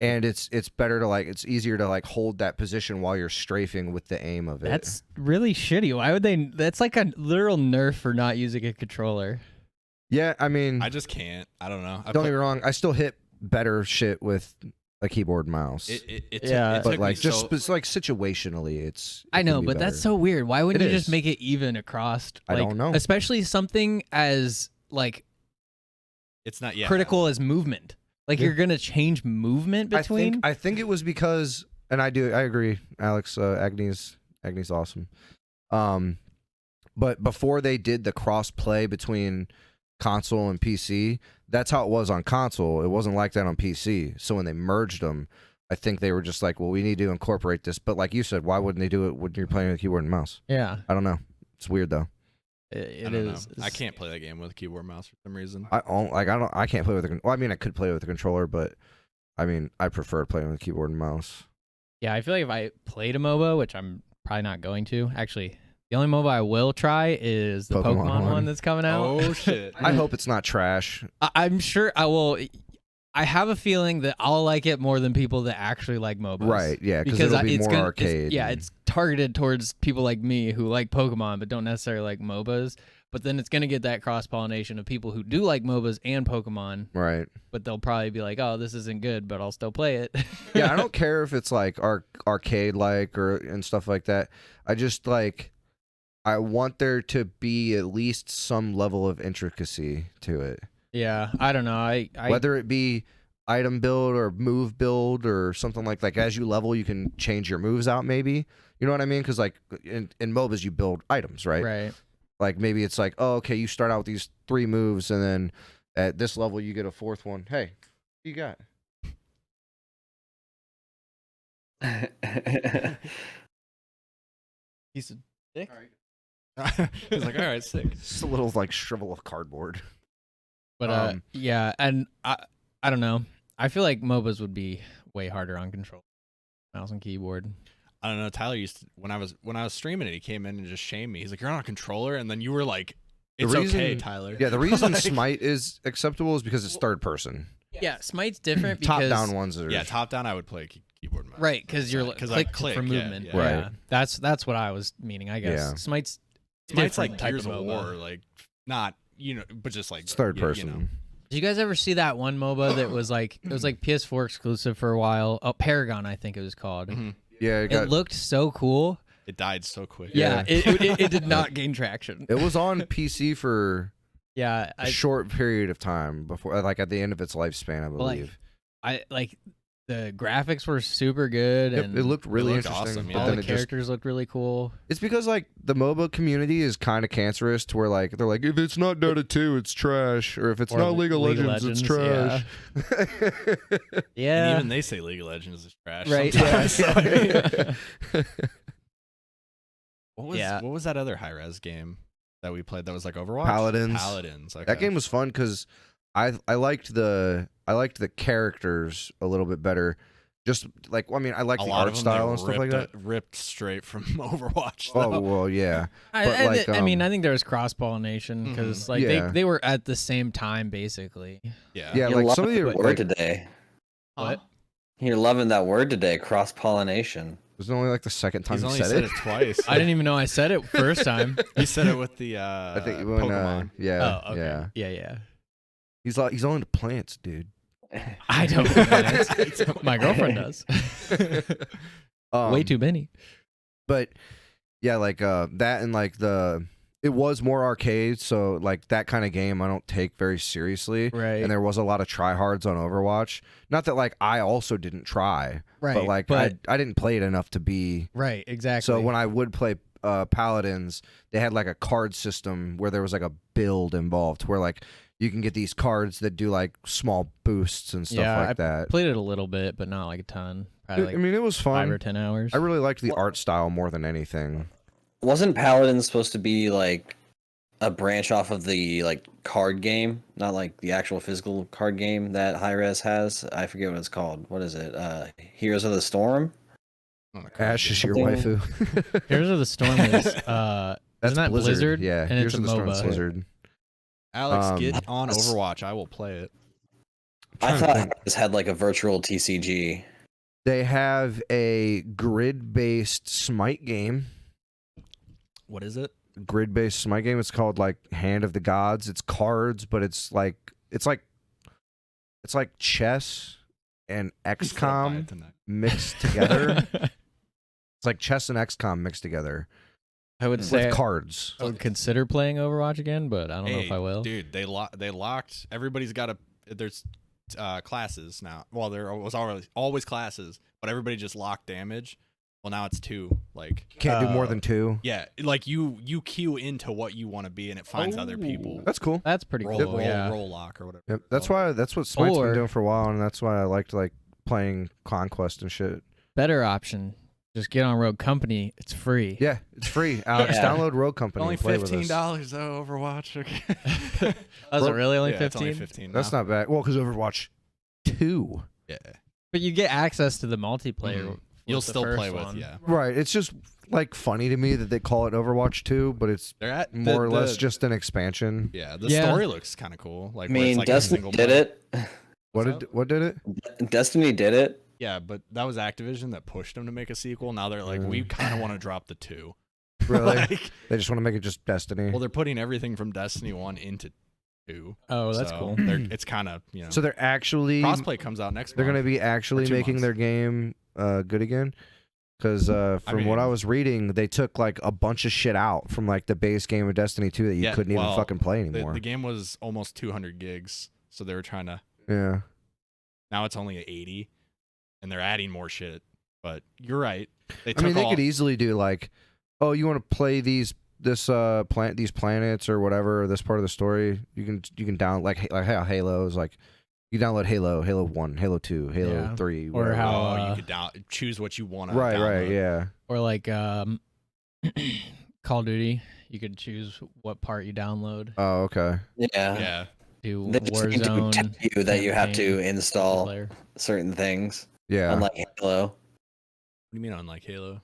and it's better to like it's easier to like hold that position while you're strafing with the aim of it. That's really shitty. Why would they? That's like a literal nerf for not using a controller. Yeah, I mean, I just can't. I don't know. don't get me wrong. I still hit better shit with a keyboard and mouse. But like just like situationally, it's. I know, but that's so weird. Why wouldn't you just make it even across? Like, I don't know. Especially something as like it's not critical as movement. Like you're gonna change movement between. I think it was because, and I agree, Alex. Agni's awesome. But before they did the cross play between console and PC, that's how it was on console. It wasn't like that on PC. So when they merged them, I think they were just like, well, we need to incorporate this. But like you said, why wouldn't they do it when you're playing with a keyboard and mouse? Yeah. I don't know. It's weird though. It is. I can't play that game with a keyboard and mouse for some reason. I can't play with a. Well, I mean, I could play with a controller, but I mean, I prefer playing with a keyboard and mouse. Yeah, I feel like if I played a MOBA, which I'm probably not going to, actually, the only MOBA I will try is the Pokemon one that's coming out. Oh shit! I hope it's not trash. I'm sure I will. I have a feeling that I'll like it more than people that actually like MOBAs. Right? Yeah, because it'll be more arcade. It's targeted towards people like me who like Pokemon but don't necessarily like MOBAs. But then it's gonna get that cross pollination of people who do like MOBAs and Pokemon. Right. But they'll probably be like, "Oh, this isn't good," but I'll still play it. Yeah, I don't care if it's like arcade like and stuff like that. I just like. I want there to be at least some level of intricacy to it. Yeah, I don't know. I whether it be item build or move build or something like as you level, you can change your moves out. Maybe you know what I mean? Because like in MOBAs, you build items, right? Right. Like maybe it's like, oh, okay, you start out with these 3 moves, and then at this level you get a 4th one. Hey, what you got? Piece of dick. He's like, all right, sick. Just a little like shrivel of cardboard. But yeah, and I don't know. I feel like MOBAs would be way harder on control, mouse and keyboard. I don't know. Tyler used to, when I was streaming it, he came in and just shamed me. He's like, "You're on a controller," and then you were like, "It's okay, Tyler." Yeah, the reason Smite is acceptable is because it's third person. Yeah, Smite's different because top down ones are top down. I would play keyboard and mouse. Right, because you're click for movement. Yeah. Right. Yeah, that's what I was meaning. I guess Yeah. Smite's like type Gears of MOBA. War, like not but just like it's third you know. person. Did you guys ever see that one MOBA that was like it was like PS4 exclusive for a while? Oh, Paragon, I think it was called. Mm-hmm. Yeah, It looked so cool. It died so quick. Yeah, it did not gain traction. It was on PC for Yeah, a short period of time before, like at the end of its lifespan, I believe. I like the graphics were super good and it looked really looked interesting. awesome, but yeah. all then the characters looked really cool. It's because like the MOBA community is kind of cancerous, to where like they're like, if it's not Dota 2, it's trash, or if it's not League of Legends, it's trash. Yeah. And even they say League of Legends is trash. Right. sometimes. Yeah. What was that other high res game that we played that was like Overwatch? Paladins. Okay. That game was fun because I liked the characters a little bit better. Just like, I mean, I like a the lot art of them, style and stuff like that. Ripped straight from Overwatch. Oh though. well, yeah. I mean, I think there was cross pollination because like Yeah. they were at the same time basically. Yeah. Yeah, You're like some of loving the that word today. What? You're loving that word today, cross pollination. It was only like the second time He's you only said it. twice. I didn't even know I said it first time. He said it with the I think when, Pokemon. yeah, Oh, okay. yeah. Yeah. He's all into plants, dude. I don't. My girlfriend does. Way too many. But yeah, like that and like it was more arcade, so like that kind of game I don't take very seriously. Right. And there was a lot of tryhards on Overwatch. Not that like I also didn't try, Right. but like I didn't play it enough to be Right. Exactly. So when I would play Paladins, they had like a card system where there was like a build involved, where like you can get these cards that do like small boosts and stuff like that. Played it a little bit, but not like a ton. Probably like I mean, it was fun. 5 or 10 hours. I really liked the art style more than anything. Wasn't Paladin supposed to be like a branch off of the like card game, not like the actual physical card game that Hi-Res has? I forget what it's called. What is it? Heroes of the Storm? Ash is your Something- waifu. Heroes of the Storm is That's isn't that Blizzard? Yeah, and Heroes it's a of the Storm is MOBA. Blizzard. Alex, get on Yes. Overwatch. I will play it. I thought this had like a virtual TCG. They have a grid-based Smite game. What is it? Grid-based Smite game. It's called like Hand of the Gods. It's cards, but it's like chess and XCOM mixed together. It's like chess and XCOM mixed together. I would say with cards. I would consider playing Overwatch again, but I don't know if I will. Dude, they locked. Everybody's got there's classes now. Well, there was always classes, but everybody just locked damage. Well, now it's 2. Like Can't do more than 2. yeah, like you queue into what you want to be, and it finds other people. That's cool. That's pretty cool. Roll lock or whatever. Yep. That's what Smite's been doing for a while, and that's why I liked like playing Conquest and shit. Better option. Just get on Rogue Company. It's free. Yeah, it's free. Alex, download Rogue Company. Only and play with us. $15 though. Overwatch. Okay. Was it really only 15? It's only 15. That's not bad. Well, because Overwatch 2. Yeah. But you get access to the multiplayer. Mhm. You'll still play with, one. yeah. Right. It's just like funny to me that they call it Overwatch 2, but it's They're at more or less just an expansion. Yeah, the story looks kind of cool. Like, I where it's mean, like a Destiny single did player. it. What did it? Destiny did it. Yeah, but that was Activision that pushed them to make a sequel. Now they're like, we kind of want to drop the 2. Really? Like, They just want to make it just Destiny. well, they're putting everything from Destiny 1 into 2. Oh, that's So cool. It's kind of, you know. So they're actually Crossplay comes out next they're month. going to be actually 2 making months. their game good again. Because from what I was reading, they took like a bunch of shit out from like the base game of Destiny 2 that you couldn't even fucking play anymore. The game was almost 200 gigs, so they were trying to. Yeah. Now it's only 80, and they're adding more shit. But you're right. They could easily do like, oh, you want to play these planets or whatever, this part of the story. You can download like how Halo's like. You download Halo 1, Halo 2, Halo 3, Or whatever. how you could choose what you want to Right, yeah. Or like Call of Duty, you could choose what part you download. Oh, okay. Yeah. Do They just need to Warzone. tell you that you have to campaign, install multiplayer. certain things. Yeah. Unlike Halo. What do you mean unlike Halo?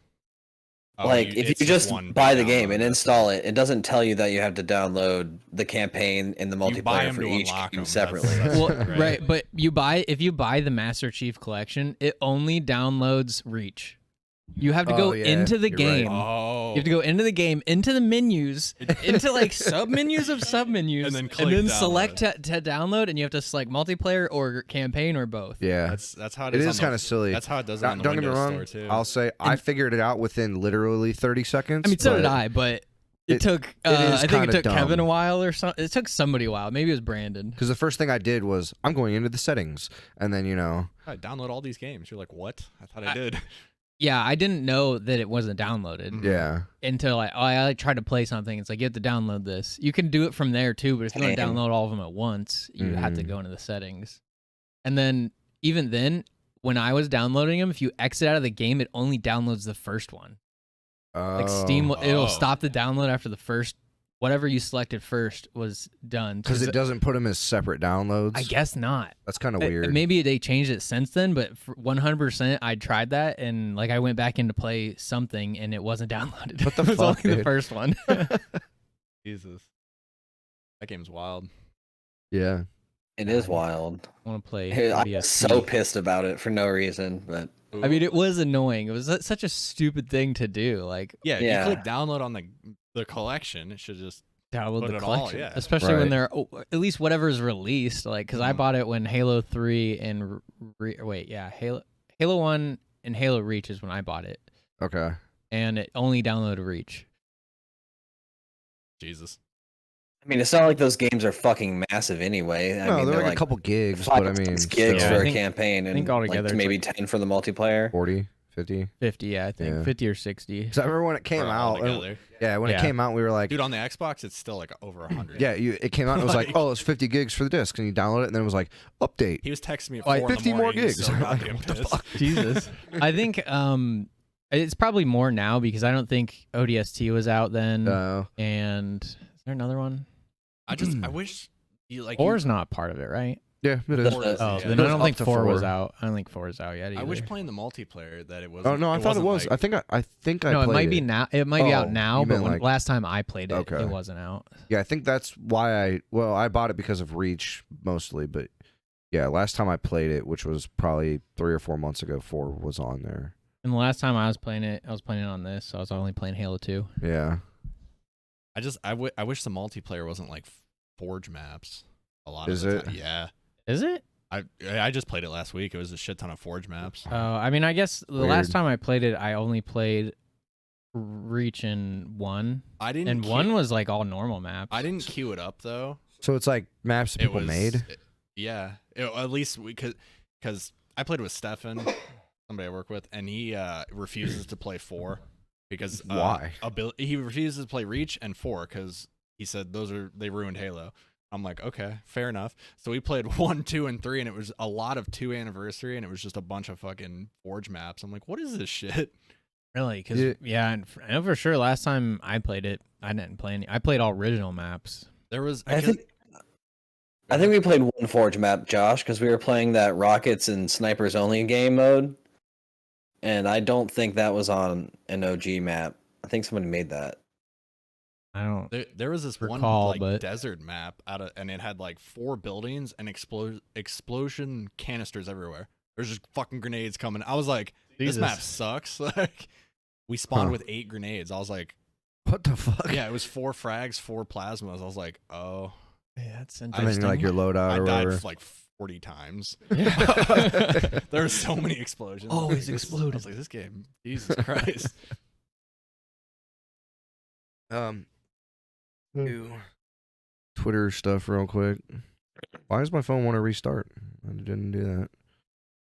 Oh, Like, if it's you just one buy big the game download, and that's install it, it doesn't tell you that you have to download the campaign and the You buy multiplayer 'em for to each unlock game 'em, separately. that's Well, right. right, but if you buy the Master Chief Collection, it only downloads Reach. You have to go into the you're game. right. Oh. You have to go into the game, into the menus, into like sub-menus of sub-menus, And then click download. select to download, and you have to select multiplayer or campaign or both. Yeah. That's how it It is. is kind of silly. That's how it does it on the Don't get me Windows wrong. Store too. I'll say I figured it out within literally 30 seconds. I mean, so did but I, but it took, is I think it kinda took dumb. Kevin a while or something. It took somebody a while. Maybe it was Brandon. Because the first thing I did was I'm going into the settings, and then I download all these games. You're like, what? I thought I did. Yeah, I didn't know that it wasn't downloaded. yeah. Until I tried to play something. It's like, you have to download this. You can do it from there too, but if you want to Damn. download all of them at once, you have to go into the settings. And then, even then, when I was downloading them, if you exit out of the game, it only downloads the first one. Like Steam, it'll Oh. stop the download after the first, whatever you selected first was done. Because it doesn't put them as separate downloads. I guess not. That's kind of weird. Maybe they changed it since then, but for 100%, I tried that, and like I went back in to play something, and it wasn't downloaded. What the it was fuck, only the dude? first one. Jesus. That game's wild. Yeah. It is wild. I want to play. I was ODST. so pissed about it for no reason, but I mean, it was annoying. It was such a stupid thing to do. Like Yeah, Yeah. you click download on the collection. It should just download Put the it all, collection, yeah. especially when Right. they're at least whatever's released. Like, because I Mhm. bought it when Halo 3 and Halo 1 and Halo Reach is when I bought it, Okay. and it only downloaded Reach. Jesus. I mean, it's not like those games are fucking massive anyway. I No, mean, they're they're like a couple gigs, 5 but I or mean, 6 gigs still. for I a think- campaign, I and think altogether like it's maybe like 10 for the multiplayer. 40, 50. 50, yeah, I think Yeah. 50 or 60. Because I remember when it came Bro, out. altogether. When Yeah. it came out, we were like, Dude, on the Xbox, it's still like over 100. yeah, it came out and it was like, Like- oh, it's 50 gigs for the disc. And you download it, and then it was like, update. He was texting me at Like, 4 in the 50 more morning. He's gigs. so Like, goddamn what the pissed. fuck? Jesus. I think it's probably more now because I don't think ODST was out then. No. And is there another one? I wish you like. Four's not part of it, right? Yeah, it is. Four The- is- Oh, yeah. then I It don't was think up to 4 was 4. out. I don't think 4 is out yet either. I wish playing the multiplayer that it was. Oh no, I thought it was. wasn't I think I No, it played might be now. It might be out Oh, now, you but meant when like- last time I played it, Okay. it wasn't out. Yeah, I think that's why I bought it because of Reach mostly, but Yeah, last time I played it, which was probably 3 or 4 months ago, 4 was on there. And the last time I was playing it on this, so I was only playing Halo 2. Yeah. I wish the multiplayer wasn't like Forge maps. A lot Is of the it? time. Yeah. Is it? I just played it last week. It was a shit ton of Forge maps. Oh, I mean, I guess the Weird. last time I played it, I only played Reach and 1. I didn't. And 1 was like all normal maps. I didn't queue it up though. So it's like maps that people made? Yeah. At least because I played with Stefan, somebody I work with, and he refuses to play 4 because Why? He refuses to play Reach and 4 because he said they ruined Halo. I'm like, okay, fair enough. So we played 1, 2, and 3, and it was a lot of 2 Anniversary, and it was just a bunch of fucking Forge maps. I'm like, what is this shit? Really? Because I know for sure last time I played it, I didn't play any. I played all original maps. There was. I think we played one Forge map, Josh, because we were playing that Rockets and Snipers Only game mode, and I don't think that was on an OG map. I think somebody made that. I don't. There was this recall, one but desert map and it had like 4 buildings and explosion canisters everywhere. There's just fucking grenades coming. I was like, Jesus. this map sucks. Like, we spawned with 8 grenades. I was like, What the fuck? yeah, it was 4 frags, 4 plasmas. I was like, oh. Yeah, that's And interesting. then like your loadout I or died whatever. like 40 times. There were so many explosions. Always I exploded. was like, this game, Jesus Christ. Do Twitter stuff real quick. Why does my phone want to restart? I didn't do that.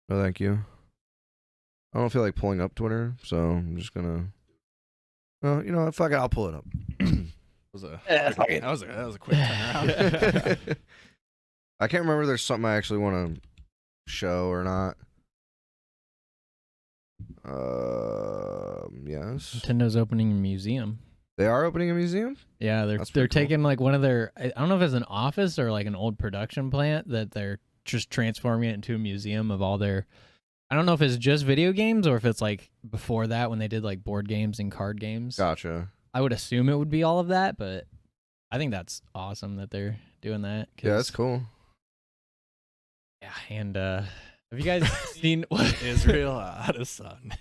No, thank you. I don't feel like pulling up Twitter, so I'm just gonna. Well, you know what? Fuck it, I'll pull it up. That was a quick turnaround. I can't remember if there's something I actually want to show or not. Yes. Nintendo's opening a museum. They are opening a museum? Yeah, they're That's pretty cool. taking like one of their. I don't know if it's an office or like an old production plant that they're just transforming it into a museum of all their. I don't know if it's just video games or if it's like before that when they did like board games and card games. Gotcha. I would assume it would be all of that, but I think that's awesome that they're doing that. Yeah, that's cool. Yeah, and have you guys seen what Israel Adesanya.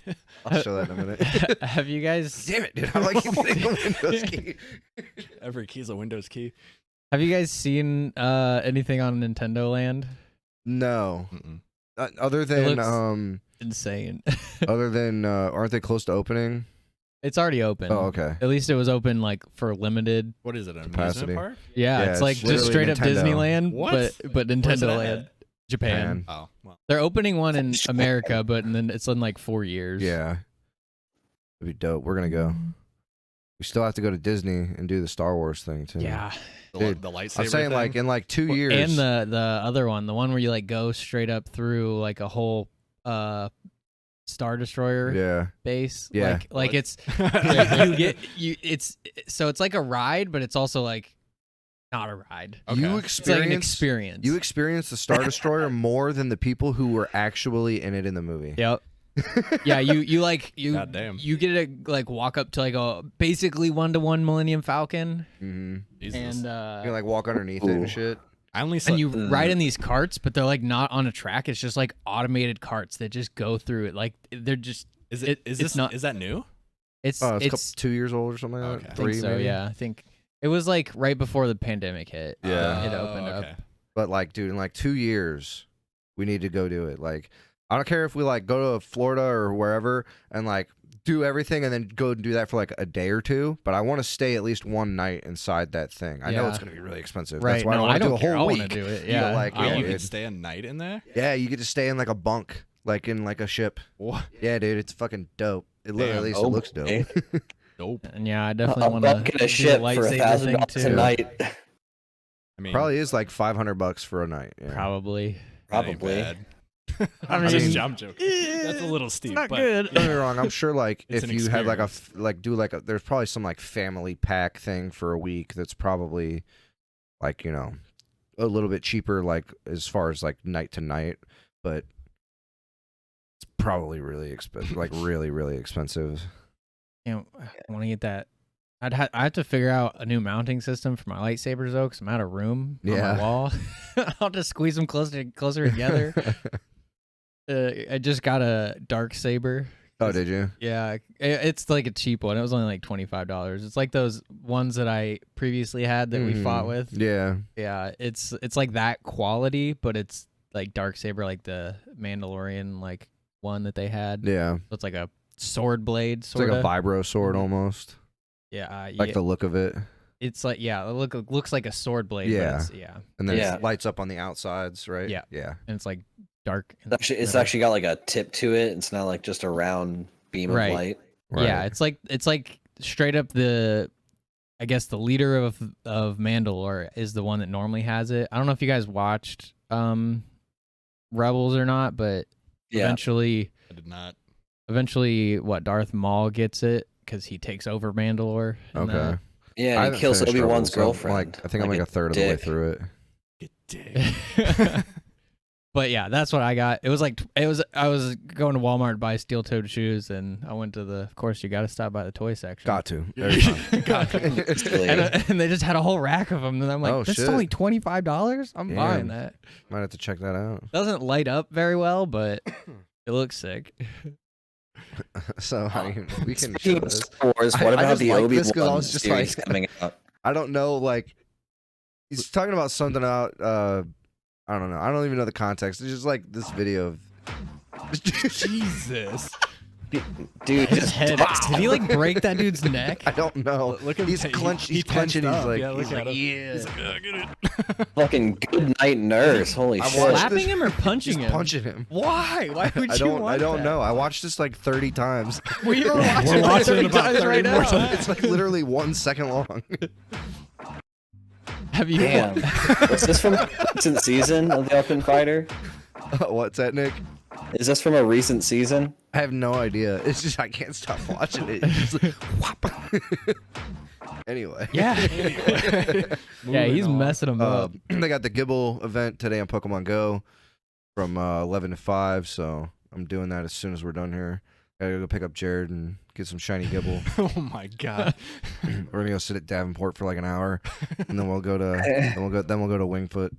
I'll show that in a minute. Have you guys? Damn it, dude! I like keep hitting the Windows key. Every key's a Windows key. Have you guys seen anything on Nintendo Land? No. Mm-mm. Other than Insane. other than aren't they close to opening? It's already open. Oh, okay. At least it was open like for limited. What is it? An Capacity. amusement park? Yeah, Yeah, it's like it's just literally straight up Nintendo. Disneyland, What? but Where's Nintendo it Land, at? Japan. Oh, well. They're opening one in America, but and then it's in like 4 years. Yeah. That'd be dope. We're gonna go. We still have to go to Disney and do the Star Wars thing too. Yeah. Dude, The lightsaber I'm saying thing? like in like 2 years. And the other one, the one where you like go straight up through like a whole Star Destroyer yeah. base. Yeah. Like What? it's it's like a ride, but it's also like not a ride. Okay. You It's like an experience experience. you experience the Star Destroyer more than the people who were actually in it in the movie. Yep. Yeah, you Goddamn. you get to like walk up to like a basically 1-to-1 Millennium Falcon, Mm-hmm. Jesus. and You can like walk underneath it and shit. I only saw and you ride in these carts, but they're like not on a track. It's just like automated carts that just go through it. Like they're just Is it's not- is that new? it's Oh, it's, it's 2 years old or something like Okay. that. I think 3 so. maybe. Yeah, I think it was like right before the pandemic hit. Yeah. it opened okay. up. But like, dude, in like 2 years, we need to go do it. Like, I don't care if we like go to Florida or wherever and like do everything and then go and do that for like a day or two. But I want to stay at least one night inside that thing. I know Yeah. it's gonna be really expensive. Right? That's why no, I I don't don't want to do care. a I whole want to week. do it. You Yeah, know, like, Oh, yeah, you dude. could stay a night in there? Yeah, you get to stay in like a bunk, like in like a ship. What? Yeah, dude, it's fucking dope. It literally, at least it Oh, looks dope. okay. Nope. and yeah, I definitely I'm want to bucking a ship for $1,000 a night. I mean, Probably is like $500 for a night. Yeah. Probably. that ain't Probably. bad. I I'm mean, I'm joking. That's a little steep. Not but good. Don't get me wrong. I'm sure like It's if an you had like a experience. like do like a, there's probably some like family pack thing for a week that's probably like, you know, a little bit cheaper like as far as like night to night, but it's probably really expensive, like really expensive. You know, I want to get that I have to figure out a new mounting system for my lightsabers though, because I'm out of room on my wall. I'll just squeeze them closer together. I just got a dark saber. Oh, did you? Yeah, it's like a cheap one. It was only like $25. It's like those ones that I previously had that we fought with. Yeah. Yeah, it's like that quality, but it's like dark saber, like the Mandalorian like one that they had. Yeah. So it's like a sword blade, It's sort like of. a vibro sword almost. Yeah, Like the look of it. it's like it looks like a sword blade. Yeah. But it's, And then Yeah. it lights up on the outsides, right? Yeah. Yeah. and it's like dark. It's actually got like a tip to it. It's not like just a round beam Right. of light. Yeah, it's like straight up I guess the leader of Mandalore is the one that normally has it. I don't know if you guys watched Rebels or not, but Yeah. eventually I did not. Darth Maul gets it because he takes over Mandalore. in Okay. that. Yeah, I and haven't he kills finished Obi-Wan's Rebels, so I'm girlfriend. I think I'm like a third of the way dick. through it. Get dick. But yeah, that's what I got. I was going to Walmart to buy steel-toed shoes, and I went to of course you got to stop by the toy section. Got to. Every time. Got And they just had a whole rack of them, and I'm like, Oh, this is shit. only $25. I'm Damn. buying that. Might have to check that out. Doesn't light up very well, but it looks sick. So we can show Speaking of this. Star Wars, I what about just the like Obi-Wan this 'cause I was just series like- coming out? I don't know, like he's talking about something about I don't know. I don't even know the context. It's just like this video of Jesus. Dude, His just head. Did he like break that dude's neck? I don't know. Look at He's him. clenched. He He's clenching. tensed He's up. like, Yeah, look he's at like, him. yeah. He's like, get it. fucking good night nurse. Holy I shit. watched Slapping this- him or punching He's him? punching him. Why? Why would I you don't. want I don't that? know. I watched this like 30 times. We were watching, We're it watching 30 it about times 30 right more now. times. It's like literally 1 second long. Have you? Damn. Is this from a recent season of The Ultimate Fighter? What's that, Nick? Is this from a recent season? I have no idea. It's just I can't stop watching it. It's just like, whop. Anyway. Yeah. Anyway, Yeah, he's moving on. messing him up. They got the Gibble event today on Pokemon Go from 11 to 5, so I'm doing that as soon as we're done here. Gotta go pick up Jared and get some shiny Gibble. Oh my god. We're gonna go sit at Davenport for like an hour, and then we'll go to Wingfoot.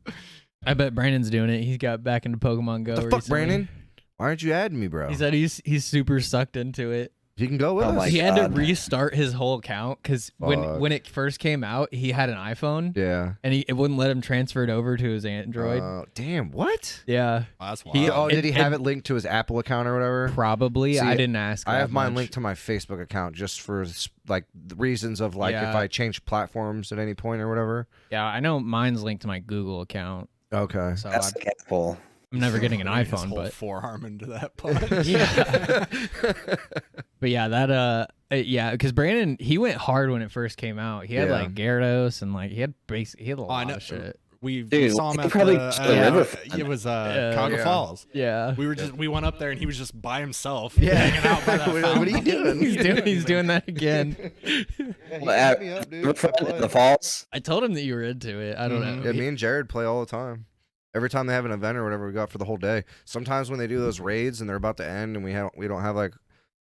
I bet Brandon's doing it. He got back into Pokemon Go. The fuck, recently. Brandon? Why aren't you adding me, bro? He said he's super sucked into it. You can go with Oh us. my He had to God. restart his whole account because Fuck. when it first came out, he had an iPhone Yeah. and it wouldn't let him transfer it over to his Android. Damn. What? Yeah, Oh, that's He- wild. Did he it- have it linked to his Apple account or whatever? probably. See, I didn't ask. I that have mine much. linked to my Facebook account just for like the reasons of like if Yeah. I change platforms at any point or whatever. Yeah, I know mine's linked to my Google account, Okay. so That's Apple. I'm never getting an Putting his iPhone. whole But forearm into that punch. yeah, but yeah, that yeah, because Brandon he went hard when it first came out. He had Yeah. like Gyarados and like he had a I lot know. of shit. We Dude, saw him he at probably the, just the riverfront. it was Yeah. Conga Yeah. Falls. Yeah, We went up there and he was just by himself, Yeah. hanging out by that What are you fountain. doing? he's doing that again. Riverfront in the falls. I told him that you were into it. I don't know. Yeah, me and Jared play all the time. Every time they have an event or whatever, we go out for the whole day. Sometimes when they do those raids and they're about to end and we don't have like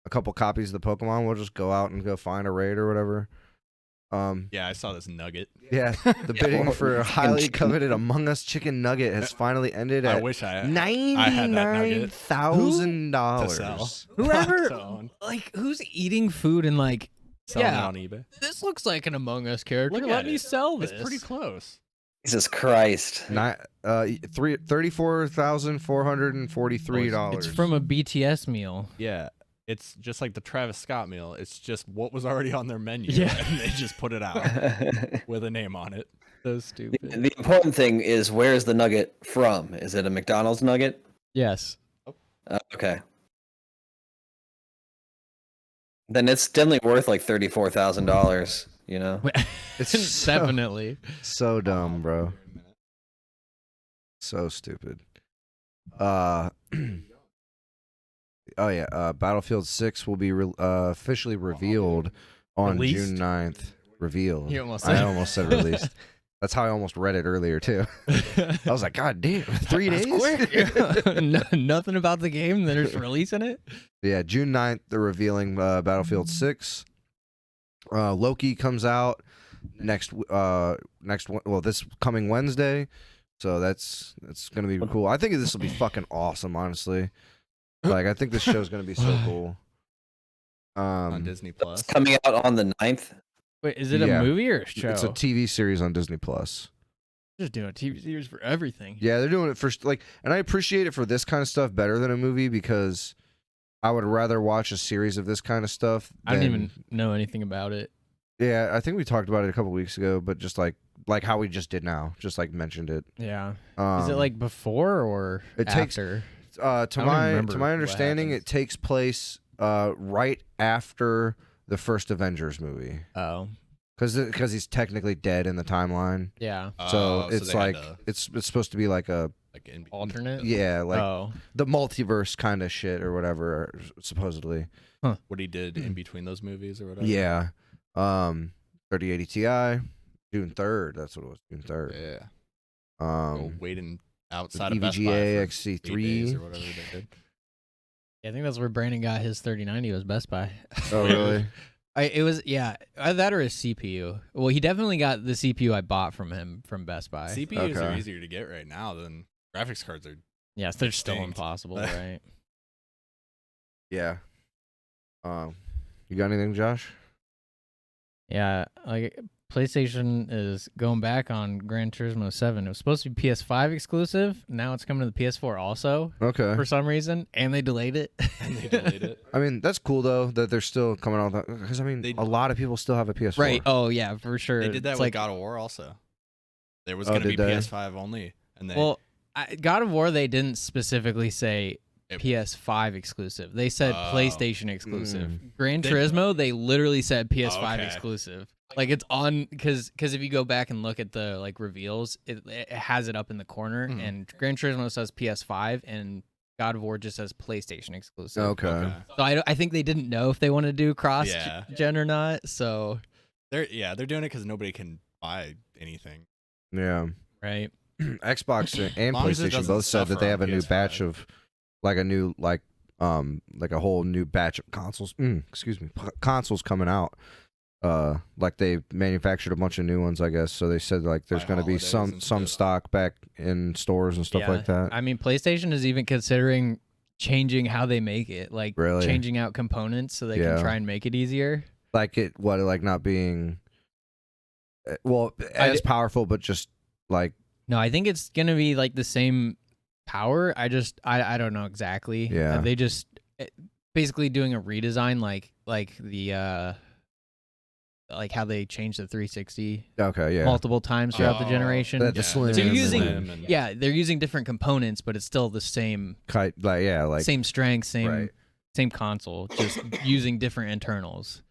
a couple copies of the Pokemon, we'll just go out and go find a raid or whatever. Yeah, I saw this Nugget. Yeah, the bidding for a highly coveted Among Us chicken nugget has finally ended I at wish I had that $99,000. to sell. Whoever To own. like who's eating food and like Selling it yeah, on eBay. this looks like an Among Us character. Look Let at me it. sell this. It's pretty close. Jesus Christ. $34,443. It's from a BTS meal. Yeah. It's just like the Travis Scott meal. It's just what was already on their menu. Yeah. And they just put it out with a name on it. So stupid. The important thing is where's the nugget from? Is it a McDonald's nugget? Yes. Okay. Then it's definitely worth like $34,000, you know? It's so, Definitely. so dumb, bro. So stupid. Oh yeah, Battlefield 6 will be officially revealed on Released? June 9th. Revealed. You almost I said- almost said released. That's how I almost read it earlier too. I was like, God damn, 3 days? Nothing about the game. They're just releasing it. Yeah, June 9th, they're revealing Battlefield 6. Loki comes out this coming Wednesday, so that's gonna be cool. I think this will be fucking awesome, honestly. Like, I think this show's gonna be so cool. On Disney Plus. It's coming out on the 9th. Wait, is it a Yeah. movie or a show? It's a TV series on Disney Plus. Just doing a TV series for everything. Yeah, they're doing it for like, and I appreciate it for this kind of stuff better than a movie because I would rather watch a series of this kind of stuff. I don't even know anything about it. Yeah, I think we talked about it a couple weeks ago, but just like how we just did now, just like mentioned it. Yeah. Is it like before or after? To my understanding, it takes place right after the first Avengers movie. Oh. Because he's technically dead in the timeline. Yeah. So it's like it's supposed to be like a alternate. Yeah, like the multiverse kind of shit or whatever, supposedly. Huh. What he did in between those movies or whatever. Yeah. 3080 Ti, June 3rd. That's what it was. June 3rd. Yeah. Waiting outside of Best Buy EVGA for XC3 8 days or whatever they did. Yeah, I think that's where Brandon got his 3090 was Best Buy. Oh, really? It was that or a CPU. Well, he definitely got the CPU I bought from him from Best Buy. CPUs are easier to get right now than graphics cards are. Yes, they're still impossible, right? Yeah. You got anything, Josh? Yeah, like PlayStation is going back on Gran Turismo 7. It was supposed to be PS5 exclusive. Now it's coming to the PS4 also. Okay. For some reason, and they delayed it. I mean, that's cool though that they're still coming out with that, because I mean, a lot of people still have a PS4. Right. Oh yeah, for sure. They did that with God of War also. There was going to be PS5 only, and God of War they didn't specifically say PS5 exclusive. They said PlayStation exclusive. Gran Turismo they literally said PS5 exclusive. Like it's on because if you go back and look at the like reveals, it has it up in the corner, and Gran Turismo says PS5 and God of War just says PlayStation exclusive. Okay. So I think they didn't know if they want to do cross gen or not. So they're doing it because nobody can buy anything. Yeah. Right. Xbox and PlayStation both said that they have a new batch of like a whole new batch of consoles. Consoles coming out. Like they manufactured a bunch of new ones, I guess. So they said like there's going to be some stock back in stores and stuff like that. I mean, PlayStation is even considering changing how they make it, like changing out components so they can try and make it easier. Like not being as powerful, but just like no, I think it's gonna be like the same power. I don't know exactly. Yeah, they just basically doing a redesign, like the. Like how they changed the 360 multiple times throughout the generation. Slim so they're using different components, but it's still the same same strength, same console, just using different internals.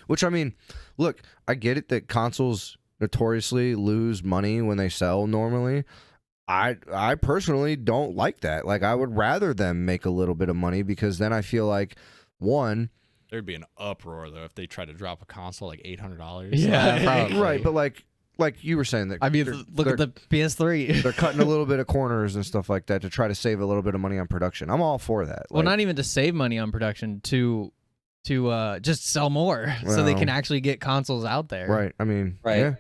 Which I mean, look, I get it that consoles notoriously lose money when they sell normally. I personally don't like that. Like I would rather them make a little bit of money because then I feel like there'd be an uproar though if they tried to drop a console like $800. Yeah, probably. Right. But like you were saying that. I mean, look at the PS3. They're cutting a little bit of corners and stuff like that to try to save a little bit of money on production. I'm all for that. Well, not even to save money on production, to just sell more so they can actually get consoles out there. Right. I mean, right. Yeah.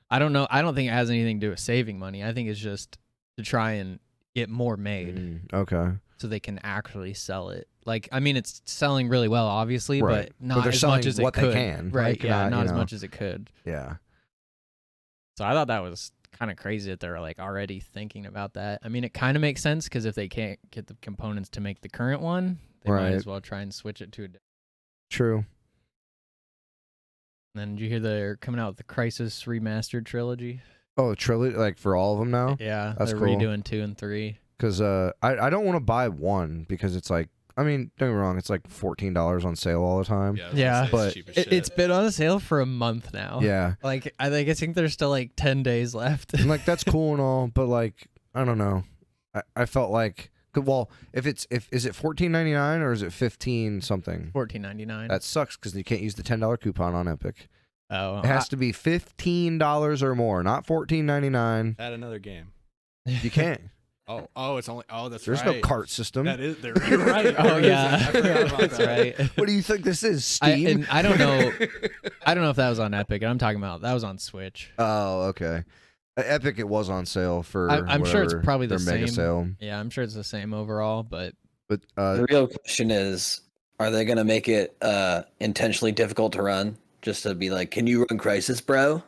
I don't know. I don't think it has anything to do with saving money. I think it's just to try and get more made. Okay. So they can actually sell it. Like, I mean, it's selling really well, obviously, right. but not as much as it could. They can. Right, like, yeah, not as much as it could. Yeah. So I thought that was kind of crazy that they're like already thinking about that. I mean, it kind of makes sense because if they can't get the components to make the current one, they might as well try and switch it to a different. True. And then did you hear they're coming out with the Crisis Remastered trilogy? Oh, trilogy, like for all of them now? Yeah, that's they're cool. redoing 2 and 3. Because I don't want to buy 1 because it's like, I mean, don't get me wrong, it's like $14 on sale all the time. Yeah, but it's been on sale for a month now. Yeah. Like, I think there's still like 10 days left. And like, that's cool and all, but like, I don't know. I felt like, well, is it $14.99 or is it $15 something? $14.99. That sucks because you can't use the $10 coupon on Epic. Oh, it has to be $15 or more, not $14.99. Add another game. You can't. Oh, it's only. Oh, that's There's right. no cart system. That is. You're right. Oh yeah, I forgot about that's that. right. What do you think this is, Steam? I don't know. I don't know if that was on Epic. I'm talking about that was on Switch. Oh, okay. Epic, it was on sale for. I'm sure it's whatever, probably the their mega same. sale. Yeah, I'm sure it's the same overall, but But The real question is, are they gonna make it intentionally difficult to run, just to be like, can you run Crisis, bro?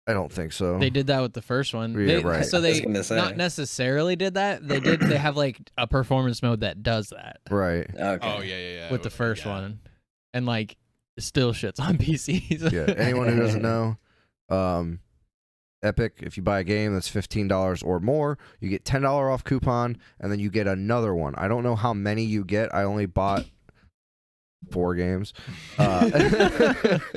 I don't think so. they did that with the first one. Yeah, right. So I was they gonna say. not necessarily did that. They have like a performance mode that does that Right. Okay. Oh yeah. with the first one, and like it still shits on PCs. Yeah. Anyone who doesn't know, Epic, if you buy a game that's $15 or more, you get $10 off coupon, and then you get another one. I don't know how many you get. I only bought 4 games. I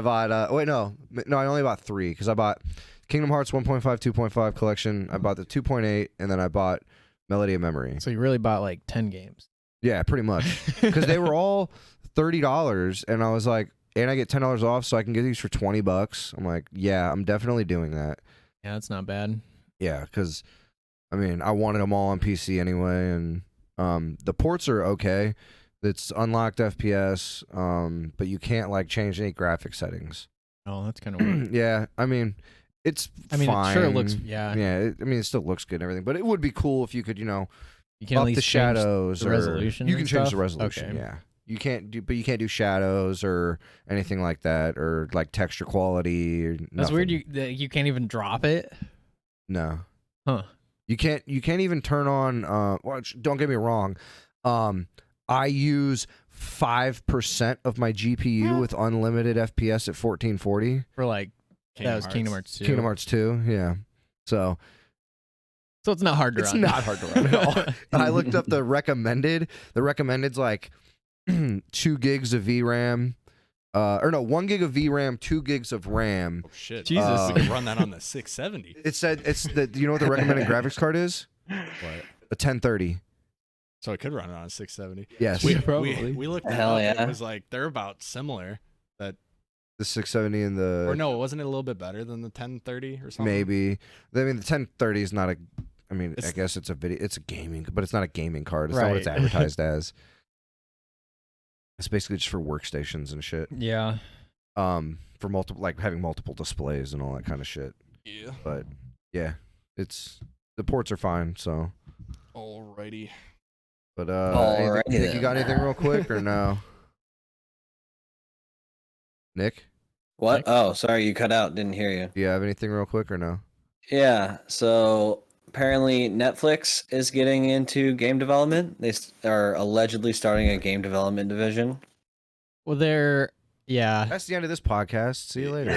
bought I only bought 3 because I bought Kingdom Hearts 1.5, 2.5 collection. I bought the 2.8, and then I bought Melody of Memory. So you really bought like 10 games. Yeah, pretty much, because they were all $30, and I was like, and I get $10 off, so I can get these for $20. I'm like, yeah, I'm definitely doing that. Yeah, that's not bad. Yeah, because I mean, I wanted them all on PC anyway, and the ports are okay. It's unlocked FPS, but you can't like change any graphic settings. Oh, that's kind of weird. Yeah, I mean, it's It fine. sure looks. Yeah, Yeah, it still looks good and everything, but it would be cool if you could, you can up at least the change shadows the or resolution. you can and change stuff? the resolution. Okay. Yeah, you can't do shadows or anything like that, or like texture quality. Or That's nothing. weird. You can't even drop it. No. Huh. You can't even turn on well, don't get me wrong. I use 5% of my GPU with unlimited FPS at 1440. For like that was Kingdom Hearts 2. Kingdom Hearts 2, yeah. So it's not hard to it's run. not hard to run at all. I looked up the recommended. The recommended's like 2 gigs of VRAM. Or no, 1 gig of VRAM, 2 gigs of RAM. Oh shit! Jesus. You can run that on the 670. It said it's the. You know what the recommended graphics card is? What? A 1030. So it could run it on a 670. Yes, We looked it Hell up. yeah. It was like they're about similar. That the 670 and the. or no, wasn't it a little bit better than the 1030 or something? Maybe. I mean, the 1030 is not a. I mean, I It's- guess it's a video. It's a gaming, but it's not a gaming card. It's not what it's Right. advertised as. It's basically just for workstations and shit. Yeah. For multiple, like having multiple displays and all that kind of shit. Yeah. But yeah, the ports are fine. So, Alrighty. but Alrighty Nick, you then. got anything real quick or no? Nick, What? Nick? Oh, sorry, you cut out. Didn't hear you. do you have anything real quick or no? Yeah. So apparently, Netflix is getting into game development. They are allegedly starting a game development division. Well, yeah. That's the end of this podcast. See you later.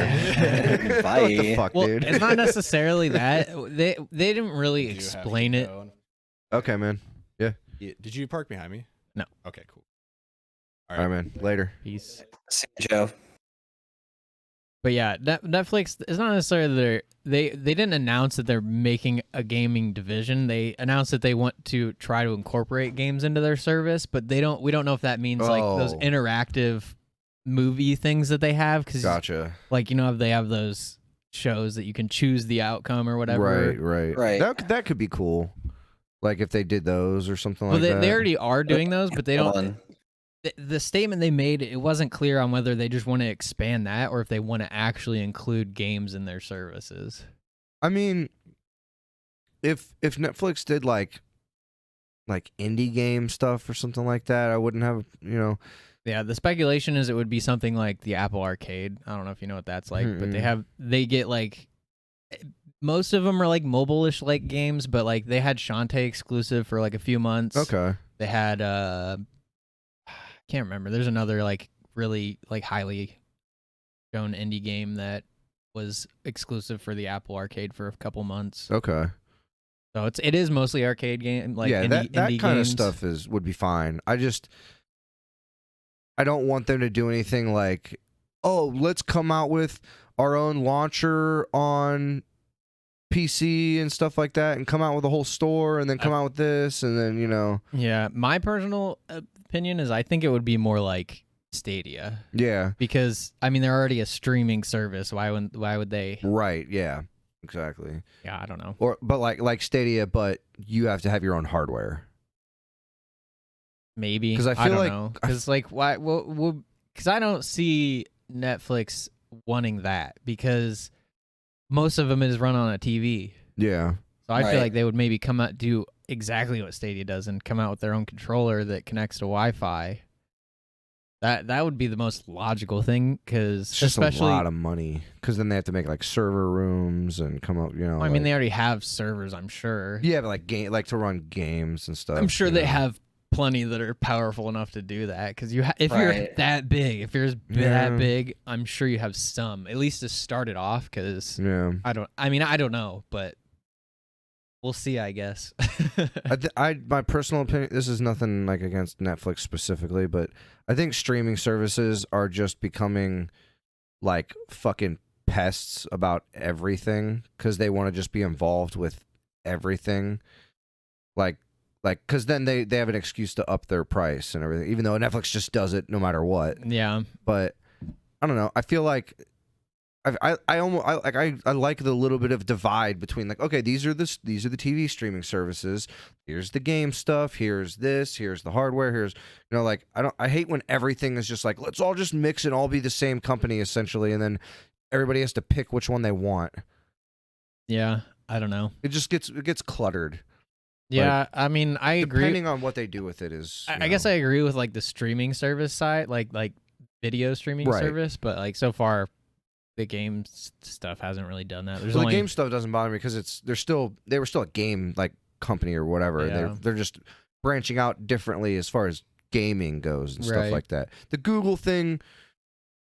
Bye. What the fuck, Well, dude? it's not necessarily that. They didn't really Did you have to explain keep it. going? Okay, man. Yeah. Did you park behind me? No. Okay, cool. All right, man. Later. Peace. See you, Joe. But yeah, Netflix is not necessarily they didn't announce that they're making a gaming division. They announced that they want to try to incorporate games into their service, but we don't know if that means like those Oh. interactive movie things that they have, because Gotcha. like they have those shows that you can choose the outcome or whatever. Right. That could be cool. Like if they did those or something Well, like that. they already are doing those, but they don't. One. The statement they made, it wasn't clear on whether they just want to expand that or if they want to actually include games in their services. I mean, if Netflix did like indie game stuff or something like that, I wouldn't have, Yeah, the speculation is it would be something like the Apple Arcade. I don't know if you know what that's like, but they get like most of them are like mobile-ish like games, but like they had Shantae exclusive for like a few months. Okay. They had I can't remember. There's another like really like highly shown indie game that was exclusive for the Apple Arcade for a couple months. Okay. So it is mostly arcade game, like yeah, indie, that indie kind games. of stuff would be fine. I don't want them to do anything like, oh, let's come out with our own launcher on PC and stuff like that, and come out with a whole store, and then come out with this, and then Yeah, my personal opinion is I think it would be more like Stadia, yeah, because I mean they're already a streaming service. Why would they? right, yeah. Exactly. Yeah, I don't know. But like Stadia, but you have to have your own hardware. Maybe. 'Cause I I feel don't like- know. Because like why? Well, because I don't see Netflix wanting that because most of them is run on a TV. Yeah. So I feel Right. like they would maybe come out do exactly what Stadia does and come out with their own controller that connects to Wi-Fi. That would be the most logical thing because It's just especially a lot of money because then they have to make like server rooms and come up, I mean like- they already have servers, I'm sure. yeah, but like to run games and stuff. I'm sure you they know. have plenty that are powerful enough to do that because if you're Right. that big, if you're Yeah. that big, I'm sure you have some at least to start it off. Because Yeah. I don't know, but we'll see. I guess. My personal opinion. This is nothing like against Netflix specifically, but I think streaming services are just becoming like fucking pests about everything because they want to just be involved with everything. Like, because then they have an excuse to up their price and everything, even though Netflix just does it no matter what. Yeah. But I don't know. I feel like I like the little bit of divide between like, okay, these are the TV streaming services. Here's the game stuff. Here's this. Here's the hardware. Here's like I hate when everything is just like let's all just mix and all be the same company essentially, and then everybody has to pick which one they want. Yeah. I don't know. It gets cluttered. Yeah. I mean, I agree. Depending on what they do with it is. I guess I agree with like the streaming service side, like video streaming Right. service, but like so far, the game stuff hasn't really done that. There's Well, only the game stuff doesn't bother me because they were still a game like company or whatever. Yeah. And they're just branching out differently as far as gaming goes and stuff Right. like that. The Google thing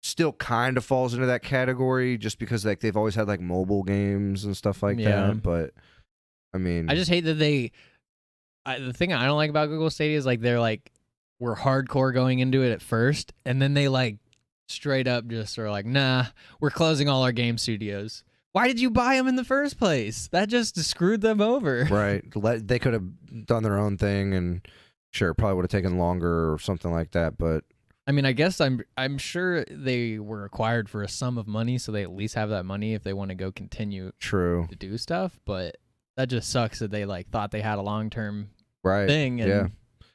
still kind of falls into that category just because like they've always had like mobile games and stuff like Yeah. that. But I mean, I just hate that the thing I don't like about Google Stadia is like we're hardcore going into it at first, and then they like straight up just are like, nah, we're closing all our game studios. Why did you buy them in the first place? That just screwed them over. right. They could have done their own thing and sure, it probably would have taken longer or something like that. But I mean, I guess I'm sure they were acquired for a sum of money, so they at least have that money if they want to go continue true. to do stuff. But that just sucks that they like thought they had a long-term Right. thing. And Yeah.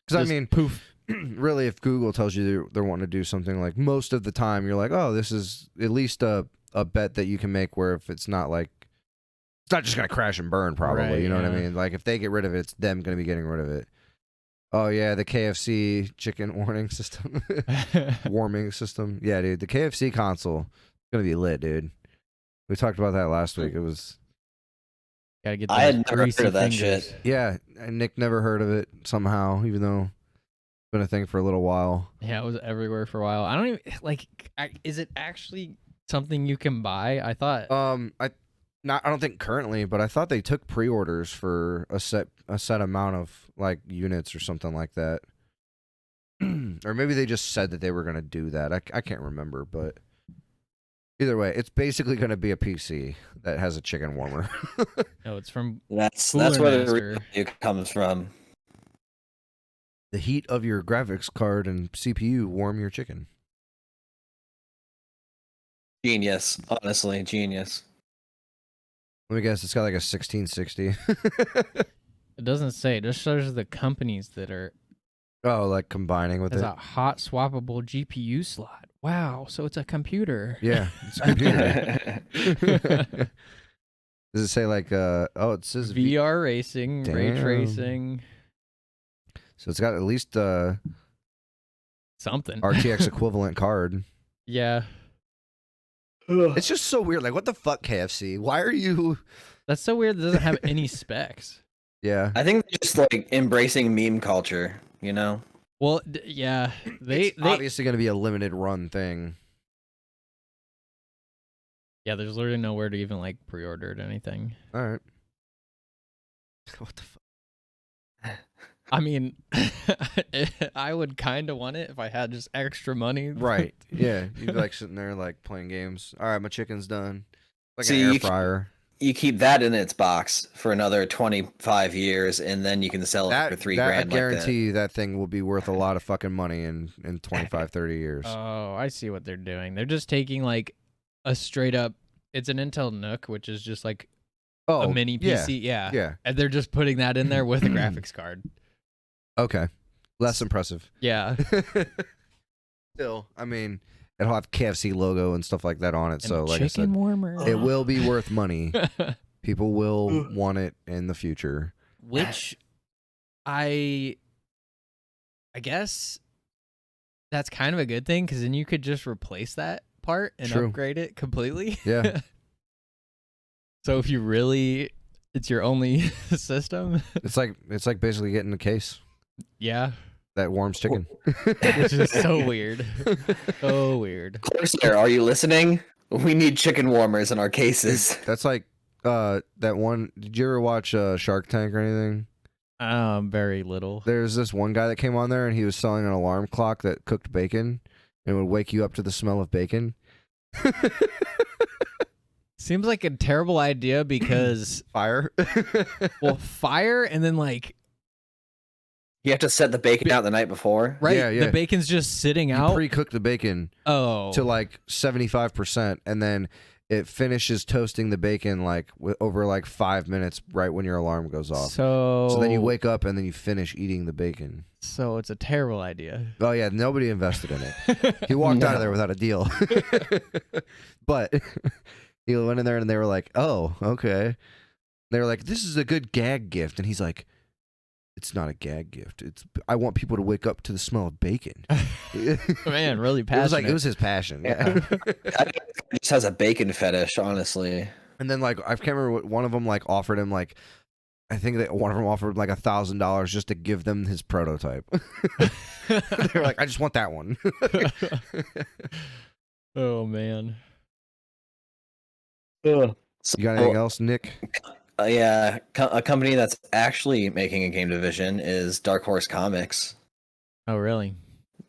Because I just mean, poof. really, if Google tells you they're wanting to do something, like most of the time, you're like, oh, this is at least a bet that you can make. Where if it's not like, it's not just gonna crash and burn, probably. Right, You know what I yeah. mean? Like if they get rid of it, it's them gonna be getting rid of it. Oh yeah, the KFC chicken warning system, warming system. Yeah, dude, the KFC console is gonna be lit, dude. We talked about that last week. It was Gotta get I had those never heard greasy of that fingers. shit. yeah. And Nick never heard of it somehow, even though it's been a thing for a little while. Yeah, it was everywhere for a while. I don't even like. Is it actually something you can buy? I thought. I don't think currently, but I thought they took pre-orders for a set amount of like units or something like that. Or maybe they just said that they were going to do that. I can't remember, but either way, it's basically going to be a PC that has a chicken warmer. No, it's from That's Cooler where the Master. review comes from. The heat of your graphics card and CPU warm your chicken. Genius, honestly, genius. Let me guess, it's got like a 1660. It doesn't say. It just shows the companies that are. Oh, like combining with Has it. a hot swappable GPU slot. Wow, so it's a computer. Yeah, it's a computer. Does it say like oh, it says VR racing, ray Damn. tracing, So it's got at least something. RTX equivalent card. Yeah, It's just so weird. Like, what the fuck, KFC? Why are you? that's so weird. It doesn't have any specs. Yeah, I think they're just like embracing meme culture, you know? Well, yeah, they obviously going to be a limited run thing. yeah. There's literally nowhere to even like pre-order it or anything. All right. What the fuck? I mean, I would kind of want it if I had just extra money. Right. Yeah, you'd be like sitting there like playing games. All right, my chicken's done. Like See, an air you fryer. You keep that in its box for another 25 years, and then you can sell it for $3 grand. I guarantee you that thing will be worth a lot of fucking money in 25, 30 years. Oh, I see what they're doing. They're just taking like a straight up. It's an Intel NUC, which is just like a mini PC. Yeah. And they're just putting that in there with a graphics card. Okay. Less impressive. Yeah. Still, I mean, it'll have KFC logo and stuff like that on it. And so, like I said, warmer. it will be worth money. People will want it in the future. Which I guess that's kind of a good thing, because then you could just replace that part and upgrade it completely. Yeah. So if you really, it's your only system. It's like basically getting a case Yeah. that warms chicken. Which is so weird. So weird. Corsair, are you listening? We need chicken warmers in our cases. That's like that one. Did you ever watch Shark Tank or anything? Very little. There's this one guy that came on there and he was selling an alarm clock that cooked bacon and would wake you up to the smell of bacon. Seems like a terrible idea because Fire. well, fire, and then like You have to set the bacon out the night before. right, Yeah, yeah. the bacon's just sitting You out. pre-cook the bacon Oh, to like 75%, and then it finishes toasting the bacon like over like 5 minutes right when your alarm goes off. so then you wake up and then you finish eating the bacon. So it's a terrible idea. Oh yeah, nobody invested in it. He walked out of there without a deal. But he went in there and they were like, "Oh, okay." They were like, "This is a good gag gift," and he's like, "It's not a gag gift. I want people to wake up to the smell of bacon." Man, really passionate. It was his passion. Yeah. He just has a bacon fetish, honestly. And then like I can't remember what one of them like offered him like. I think that one of them offered like $1,000 just to give them his prototype. They were like, "I just want that one." Oh man. So, You got anything else, Nick? yeah, a company that's actually making a game division is Dark Horse Comics. Oh really?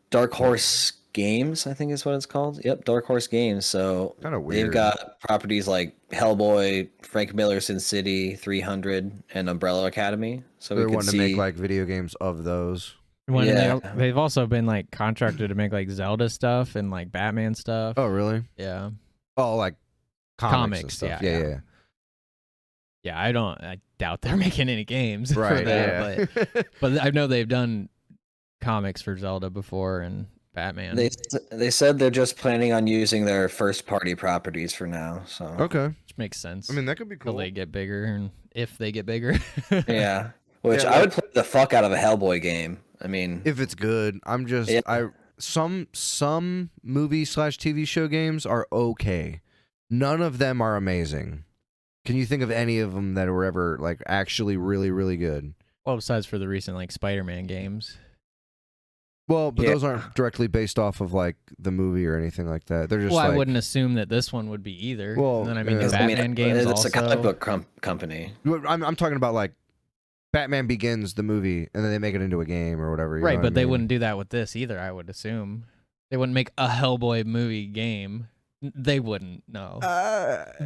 Dark Horse Games, I think is what it's called. Yep, Dark Horse Games. So Kind of weird. they've got properties like Hellboy, Frank Miller's Sin City, 300, and Umbrella Academy. So They're we could wanting see to make like video games of those. Yeah. They've also been like contracted to make like Zelda stuff and like Batman stuff. Oh, really? Yeah. Oh, like comics and Comics, stuff. yeah, Yeah. Yeah, I doubt they're making any games for Right. that, Yeah. but I know they've done comics for Zelda before and Batman. they said they're just planning on using their first party properties for now. So Okay. Which makes sense. I mean, that could be Till cool. they get bigger, and if they get bigger. yeah, which Yeah, I would play the fuck out of a Hellboy game. I mean, If it's good, I'm just Yeah. some movie/TV show games are okay. None of them are amazing. Can you think of any of them that were ever like actually really, really good? Well, besides for the recent like Spider-Man games. Well, but Yeah. those aren't directly based off of like the movie or anything like that. They're just Well, like, I wouldn't assume that this one would be either. Well, and then I mean yeah. the I mean, Batman games it's also. a comic book company. I'm talking about like Batman Begins, the movie, and then they make it into a game or whatever. You know Right, what but I they mean? wouldn't do that with this either, I would assume. They wouldn't make a Hellboy movie game. They wouldn't, no.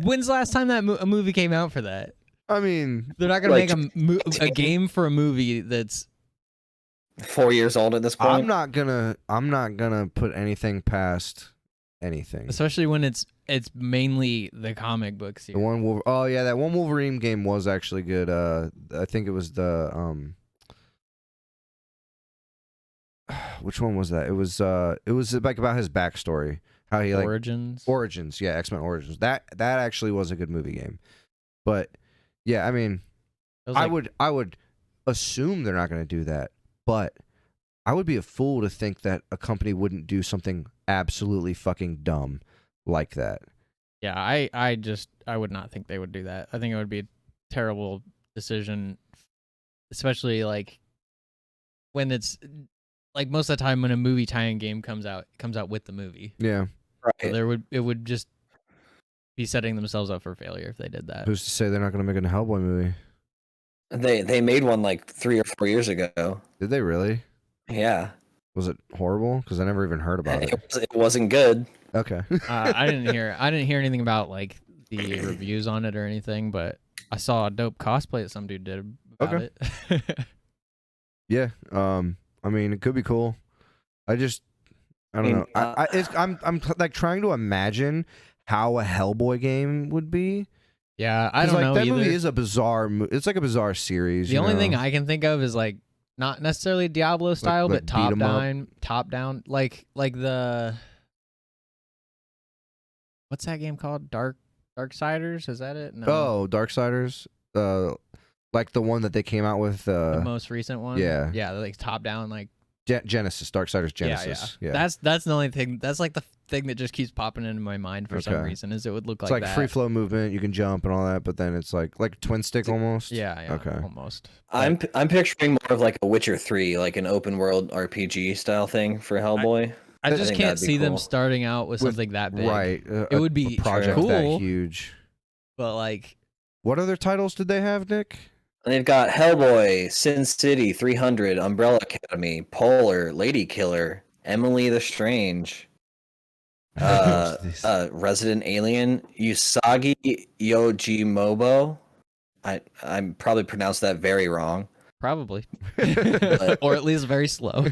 When's the last time that a movie came out for that? I mean, They're not going Like, to make a game for a movie that's 4 years old at this point. I'm not gonna put anything past anything. especially when it's mainly the comic book The series. one that one Wolverine game was actually good. I think it was the which one was that? It was like about his backstory, how he like Origins. yeah, X-Men Origins. That actually was a good movie game. But yeah, I mean, That was I would assume they're not going to do that, but I would be a fool to think that a company wouldn't do something absolutely fucking dumb like that. Yeah, I would not think they would do that. I think it would be a terrible decision, especially like when it's like most of the time when a movie tie-in game comes out, it comes out with the movie. Yeah. So Right. it would just be setting themselves up for failure if they did that. Who's to say they're not going to make a Hellboy movie? They made one like 3 or 4 years ago. Did they really? Yeah, Was it horrible? Because I never even heard about it. it wasn't good. Okay. I didn't hear anything about like the reviews on it or anything, but I saw a dope cosplay that some dude did about Okay. it. Yeah. I mean, it could be cool. I don't know. I'm like trying to imagine how a Hellboy game would be, Yeah, I 'Cause, don't like, know that either. movie is a bizarre. It's like a bizarre series. The you only know? thing I can think of is like not necessarily Diablo style, like but beat 'em up. top down, like the what's that game called? Darksiders? Is that it? No, Oh, Darksiders. Like the one that they came out with. the most recent one. yeah. yeah, like top down, like Genesis. Darksiders Genesis. Yeah, Yeah. That's the only thing. That's like the thing that just keeps popping into my mind for some Okay. reason. Is it would look It's like like that. free flow movement. You can jump and all that, but then it's like twin stick almost. Yeah, Okay. almost. I'm picturing more of like a Witcher 3, like an open world RPG style thing for Hellboy. I just think can't that'd be see them cool. starting out with something that big. Right. It would be a project cool. that huge. But like, What other titles did they have, Nick? And they've got Hellboy, Sin City, 300, Umbrella Academy, Polar, Lady Killer, Emily the Strange, Resident Alien, Usagi Yojimobo. I'm probably pronounced that very wrong. probably, or at least very slow.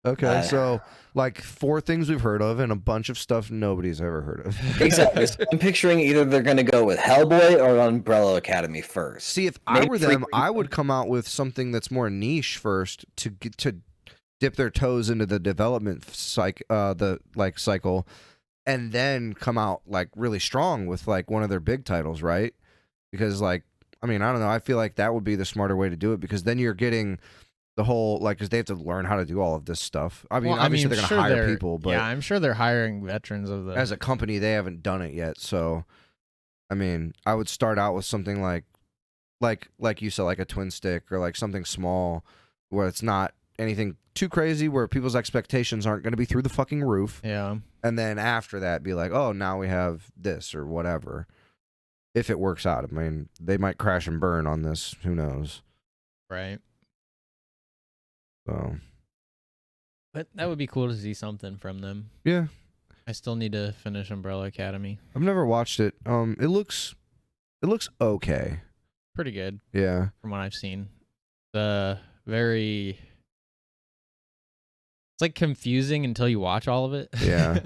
Okay, so like 4 things we've heard of and a bunch of stuff nobody's ever heard of. Exactly. So I'm picturing either they're going to go with Hellboy or Umbrella Academy first. See, if I Maybe were them, three- I would come out with something that's more niche first to get to dip their toes into the development cycle, and then come out like really strong with like one of their big titles, right? Because like, I mean, I don't know. I feel like that would be the smarter way to do it because then you're getting the whole like, because they have to learn how to do all of this stuff. I mean, Well, obviously they're sure gonna hire people, but yeah, I'm sure they're hiring veterans of the. as a company, they haven't done it yet. So, I mean, I would start out with something like you said, like a twin stick or like something small where it's not anything too crazy, where people's expectations aren't going to be through the fucking roof. yeah. And then after that, be like, oh, now we have this or whatever. If it works out, I mean, they might crash and burn on this. Who knows? Right. So, But that would be cool to see something from them. yeah, I still need to finish Umbrella Academy. I've never watched it. It looks okay. Pretty good Yeah. from what I've seen. It's like confusing until you watch all of it. Yeah.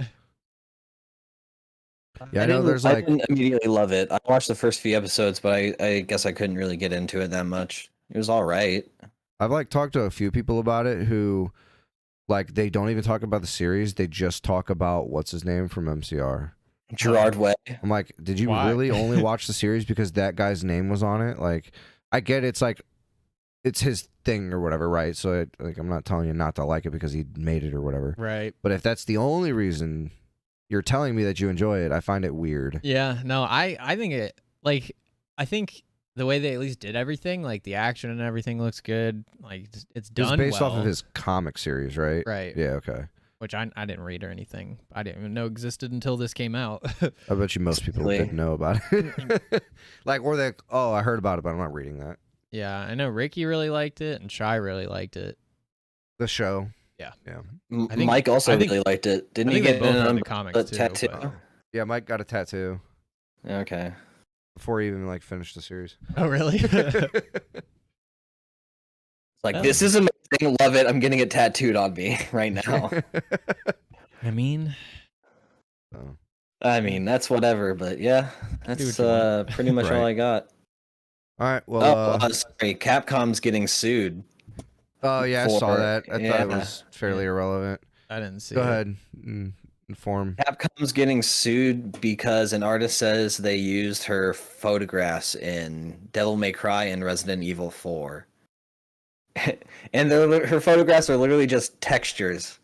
Yeah, I know there's I like didn't immediately love it. I watched the first few episodes, but I guess I couldn't really get into it that much. It was all right. I've like talked to a few people about it who like they don't even talk about the series. They just talk about what's his name from MCR. Gerard Way. I'm like, did you Why? really only watch the series because that guy's name was on it? Like, I get it's like it's his thing or whatever, right? So like I'm not telling you not to like it because he made it or whatever. Right. But if that's the only reason you're telling me that you enjoy it, I find it weird. Yeah. No, I think it like I think the way they at least did everything, like the action and everything looks good. Like it's It's done based well. off of his comic series, right? Right. Yeah, okay. Which I didn't read or anything. I didn't even know existed until this came out. I bet you most people Really? didn't know about it. Like, or they, oh, I heard about it, but I'm not reading that. Yeah, I know Ricky really liked it and Shy really liked it. The show. Yeah. Yeah. I think- Mike also I think- really liked it. Didn't I he think they get both read an the comics too. tattoo? but- Yeah, Mike got a tattoo Okay. before he even like finished the series. Oh, really? It's like, Oh. this is amazing. Love it. I'm getting it tattooed on me right now. I mean, So, I mean, that's whatever, but yeah, that's what you want. pretty much all Right. I got. all right. Well, Sorry, Capcom's getting sued. oh yeah, I saw for- that. I thought yeah. it was fairly irrelevant. I didn't see Go it. ahead. Inform. Capcom's getting sued because an artist says they used her photographs in Devil May Cry and Resident Evil 4. And her photographs are literally just textures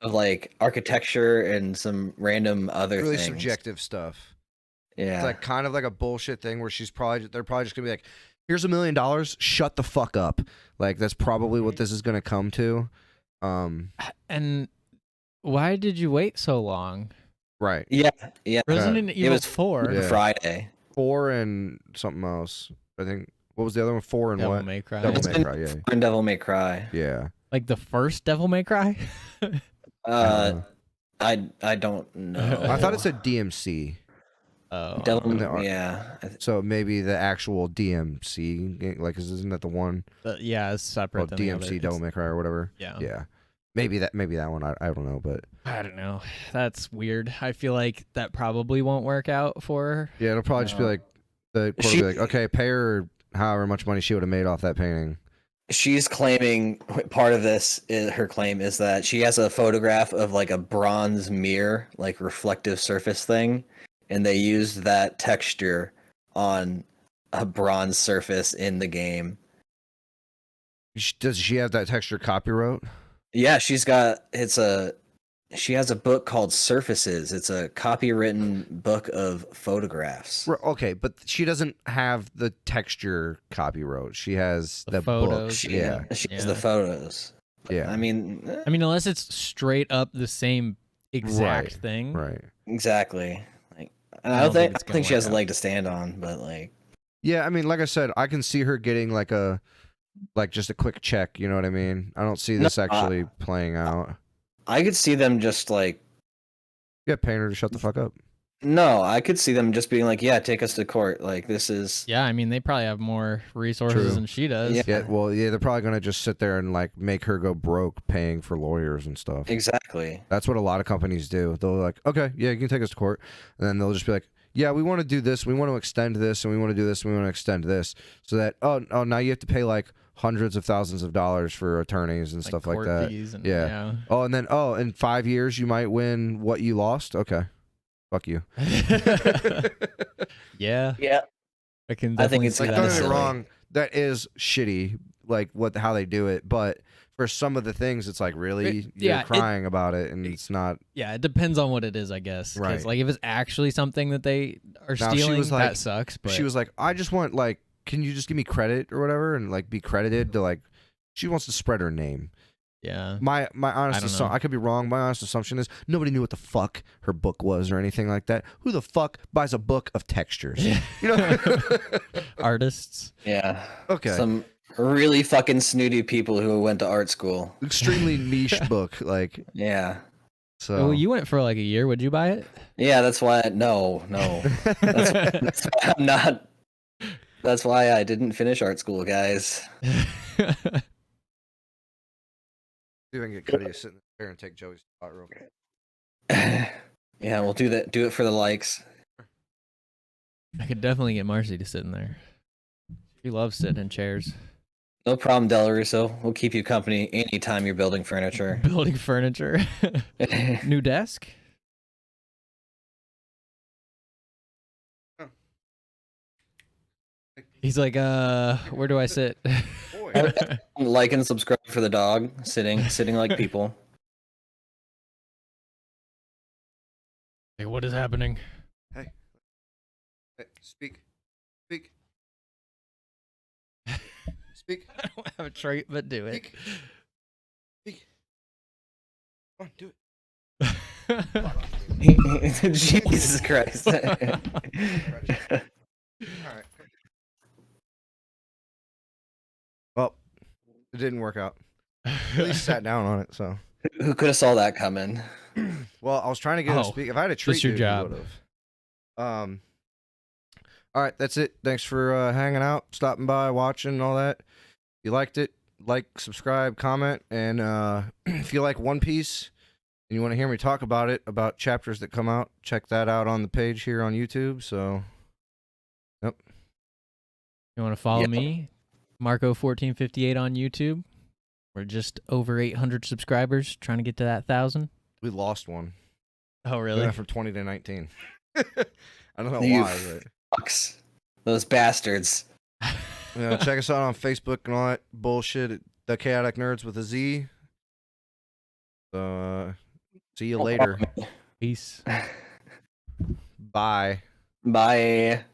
of like architecture and some random other Really things. subjective stuff. Yeah. It's like kind of like a bullshit thing where they're probably just gonna be like, here's $1 million, shut the fuck up. Like that's probably what this is gonna come to. And why did you wait so long? Right. yeah. Resident Evil was 4. Yeah. Friday. 4 and something else. I think what was the other one? 4 and Devil what? May Cry. Devil It's May been Cry, yeah. And Devil May Cry. Yeah. Like the first Devil May Cry? I don't know. I thought it said DMC. Oh. Devil. in the art. Yeah. So maybe the actual DMC game, like isn't that the one Yeah, it's separate called than the DMC other. Devil May Cry or whatever? Yeah. Yeah. Maybe that one. I don't know, but I don't know. That's weird. I feel like that probably won't work out for her. yeah, it'll probably just be like the court will be like, okay, pay her however much money she would have made off that painting. She's claiming part of this is her claim is that she has a photograph of like a bronze mirror, like reflective surface thing, and they used that texture on a bronze surface in the game. Does she have that texture copyright? Yeah, she has a book called Surfaces. It's a copywritten book of photographs. Okay, but she doesn't have the texture copyright. She has the photos. book. She has the photos. Yeah. I mean, unless it's straight up the same exact thing. Right. Exactly. Like, I I don't think don't think she has a leg to stand on, but like. Yeah, I mean, like I said, I can see her getting like just a quick check. You know what I mean? I don't see this actually playing out. I could see them just like. Yeah, paying her to shut the fuck up. No, I could see them just being like, "Yeah, take us to court." Like this is. Yeah, I mean, they probably have more resources than she does. Yeah. They're probably gonna just sit there and like make her go broke paying for lawyers and stuff. Exactly. That's what a lot of companies do. They'll like, okay, yeah, you can take us to court, and then they'll just be like, yeah, we want to do this, we want to extend this, and we want to do this, and we want to extend this, so that now you have to pay like hundreds of thousands of dollars for attorneys and stuff like that. And, yeah. Oh, and then in 5 years you might win what you lost. Okay, fuck you. Yeah. Yeah. I can. I think it's see like, that. don't get me wrong, that is shitty. Like how they do it, but for some of the things, it's like really you're crying about it, and it's not. Yeah, it depends on what it is, I guess. Right. Like if it's actually something that they are Now, she stealing, was like- that sucks. But She was like, I just want like, can you just give me credit or whatever, and like be credited to like. She wants to spread her name. yeah. My honest don't assumption, know. I could be wrong. My honest assumption is nobody knew what the fuck her book was or anything like that. Who the fuck buys a book of textures? You know, Artists. Yeah. Okay. Some really fucking snooty people who went to art school. Extremely niche book, like Yeah. so. Well, you went for like a year. Would you buy it? Yeah, that's why. No. That's why I'm not. That's why I didn't finish art school, guys. See if I can get Cuddy to sit in the chair and take Joey's spot real quick. Yeah, we'll do that. Do it for the likes. I could definitely get Marcy to sit in there. She loves sitting in chairs. No problem, Del Russo. We'll keep you company anytime you're building furniture. Building furniture. New desk? He's like, where do I sit? Like and subscribe for the dog, sitting like people. Hey, what is happening? Hey, speak. Speak. I don't have a trait, but do it. Speak. Come on, do it. Jesus Christ. All right. Well, it didn't work out. At least sat down on it, so. Who could have saw that coming? Well, I was trying to get him to speak. If I had a treat, that's your dude, job. he would've. All right, that's it. Thanks for hanging out, stopping by, watching, all that. If you liked it, like, subscribe, comment, and if you like One Piece and you want to hear me talk about it, about chapters that come out, check that out on the page here on YouTube. So, yep. You want to follow me? Marco1458 on YouTube. We're just over 800 subscribers, trying to get to that 1,000. We lost one. Oh, We really? went from 20 to 19. I don't know You why, but Fucks. Those bastards. yeah, check us out on Facebook and all that bullshit at Thechaoticnerdz with a Z. So, see you later. Peace. Bye. Bye.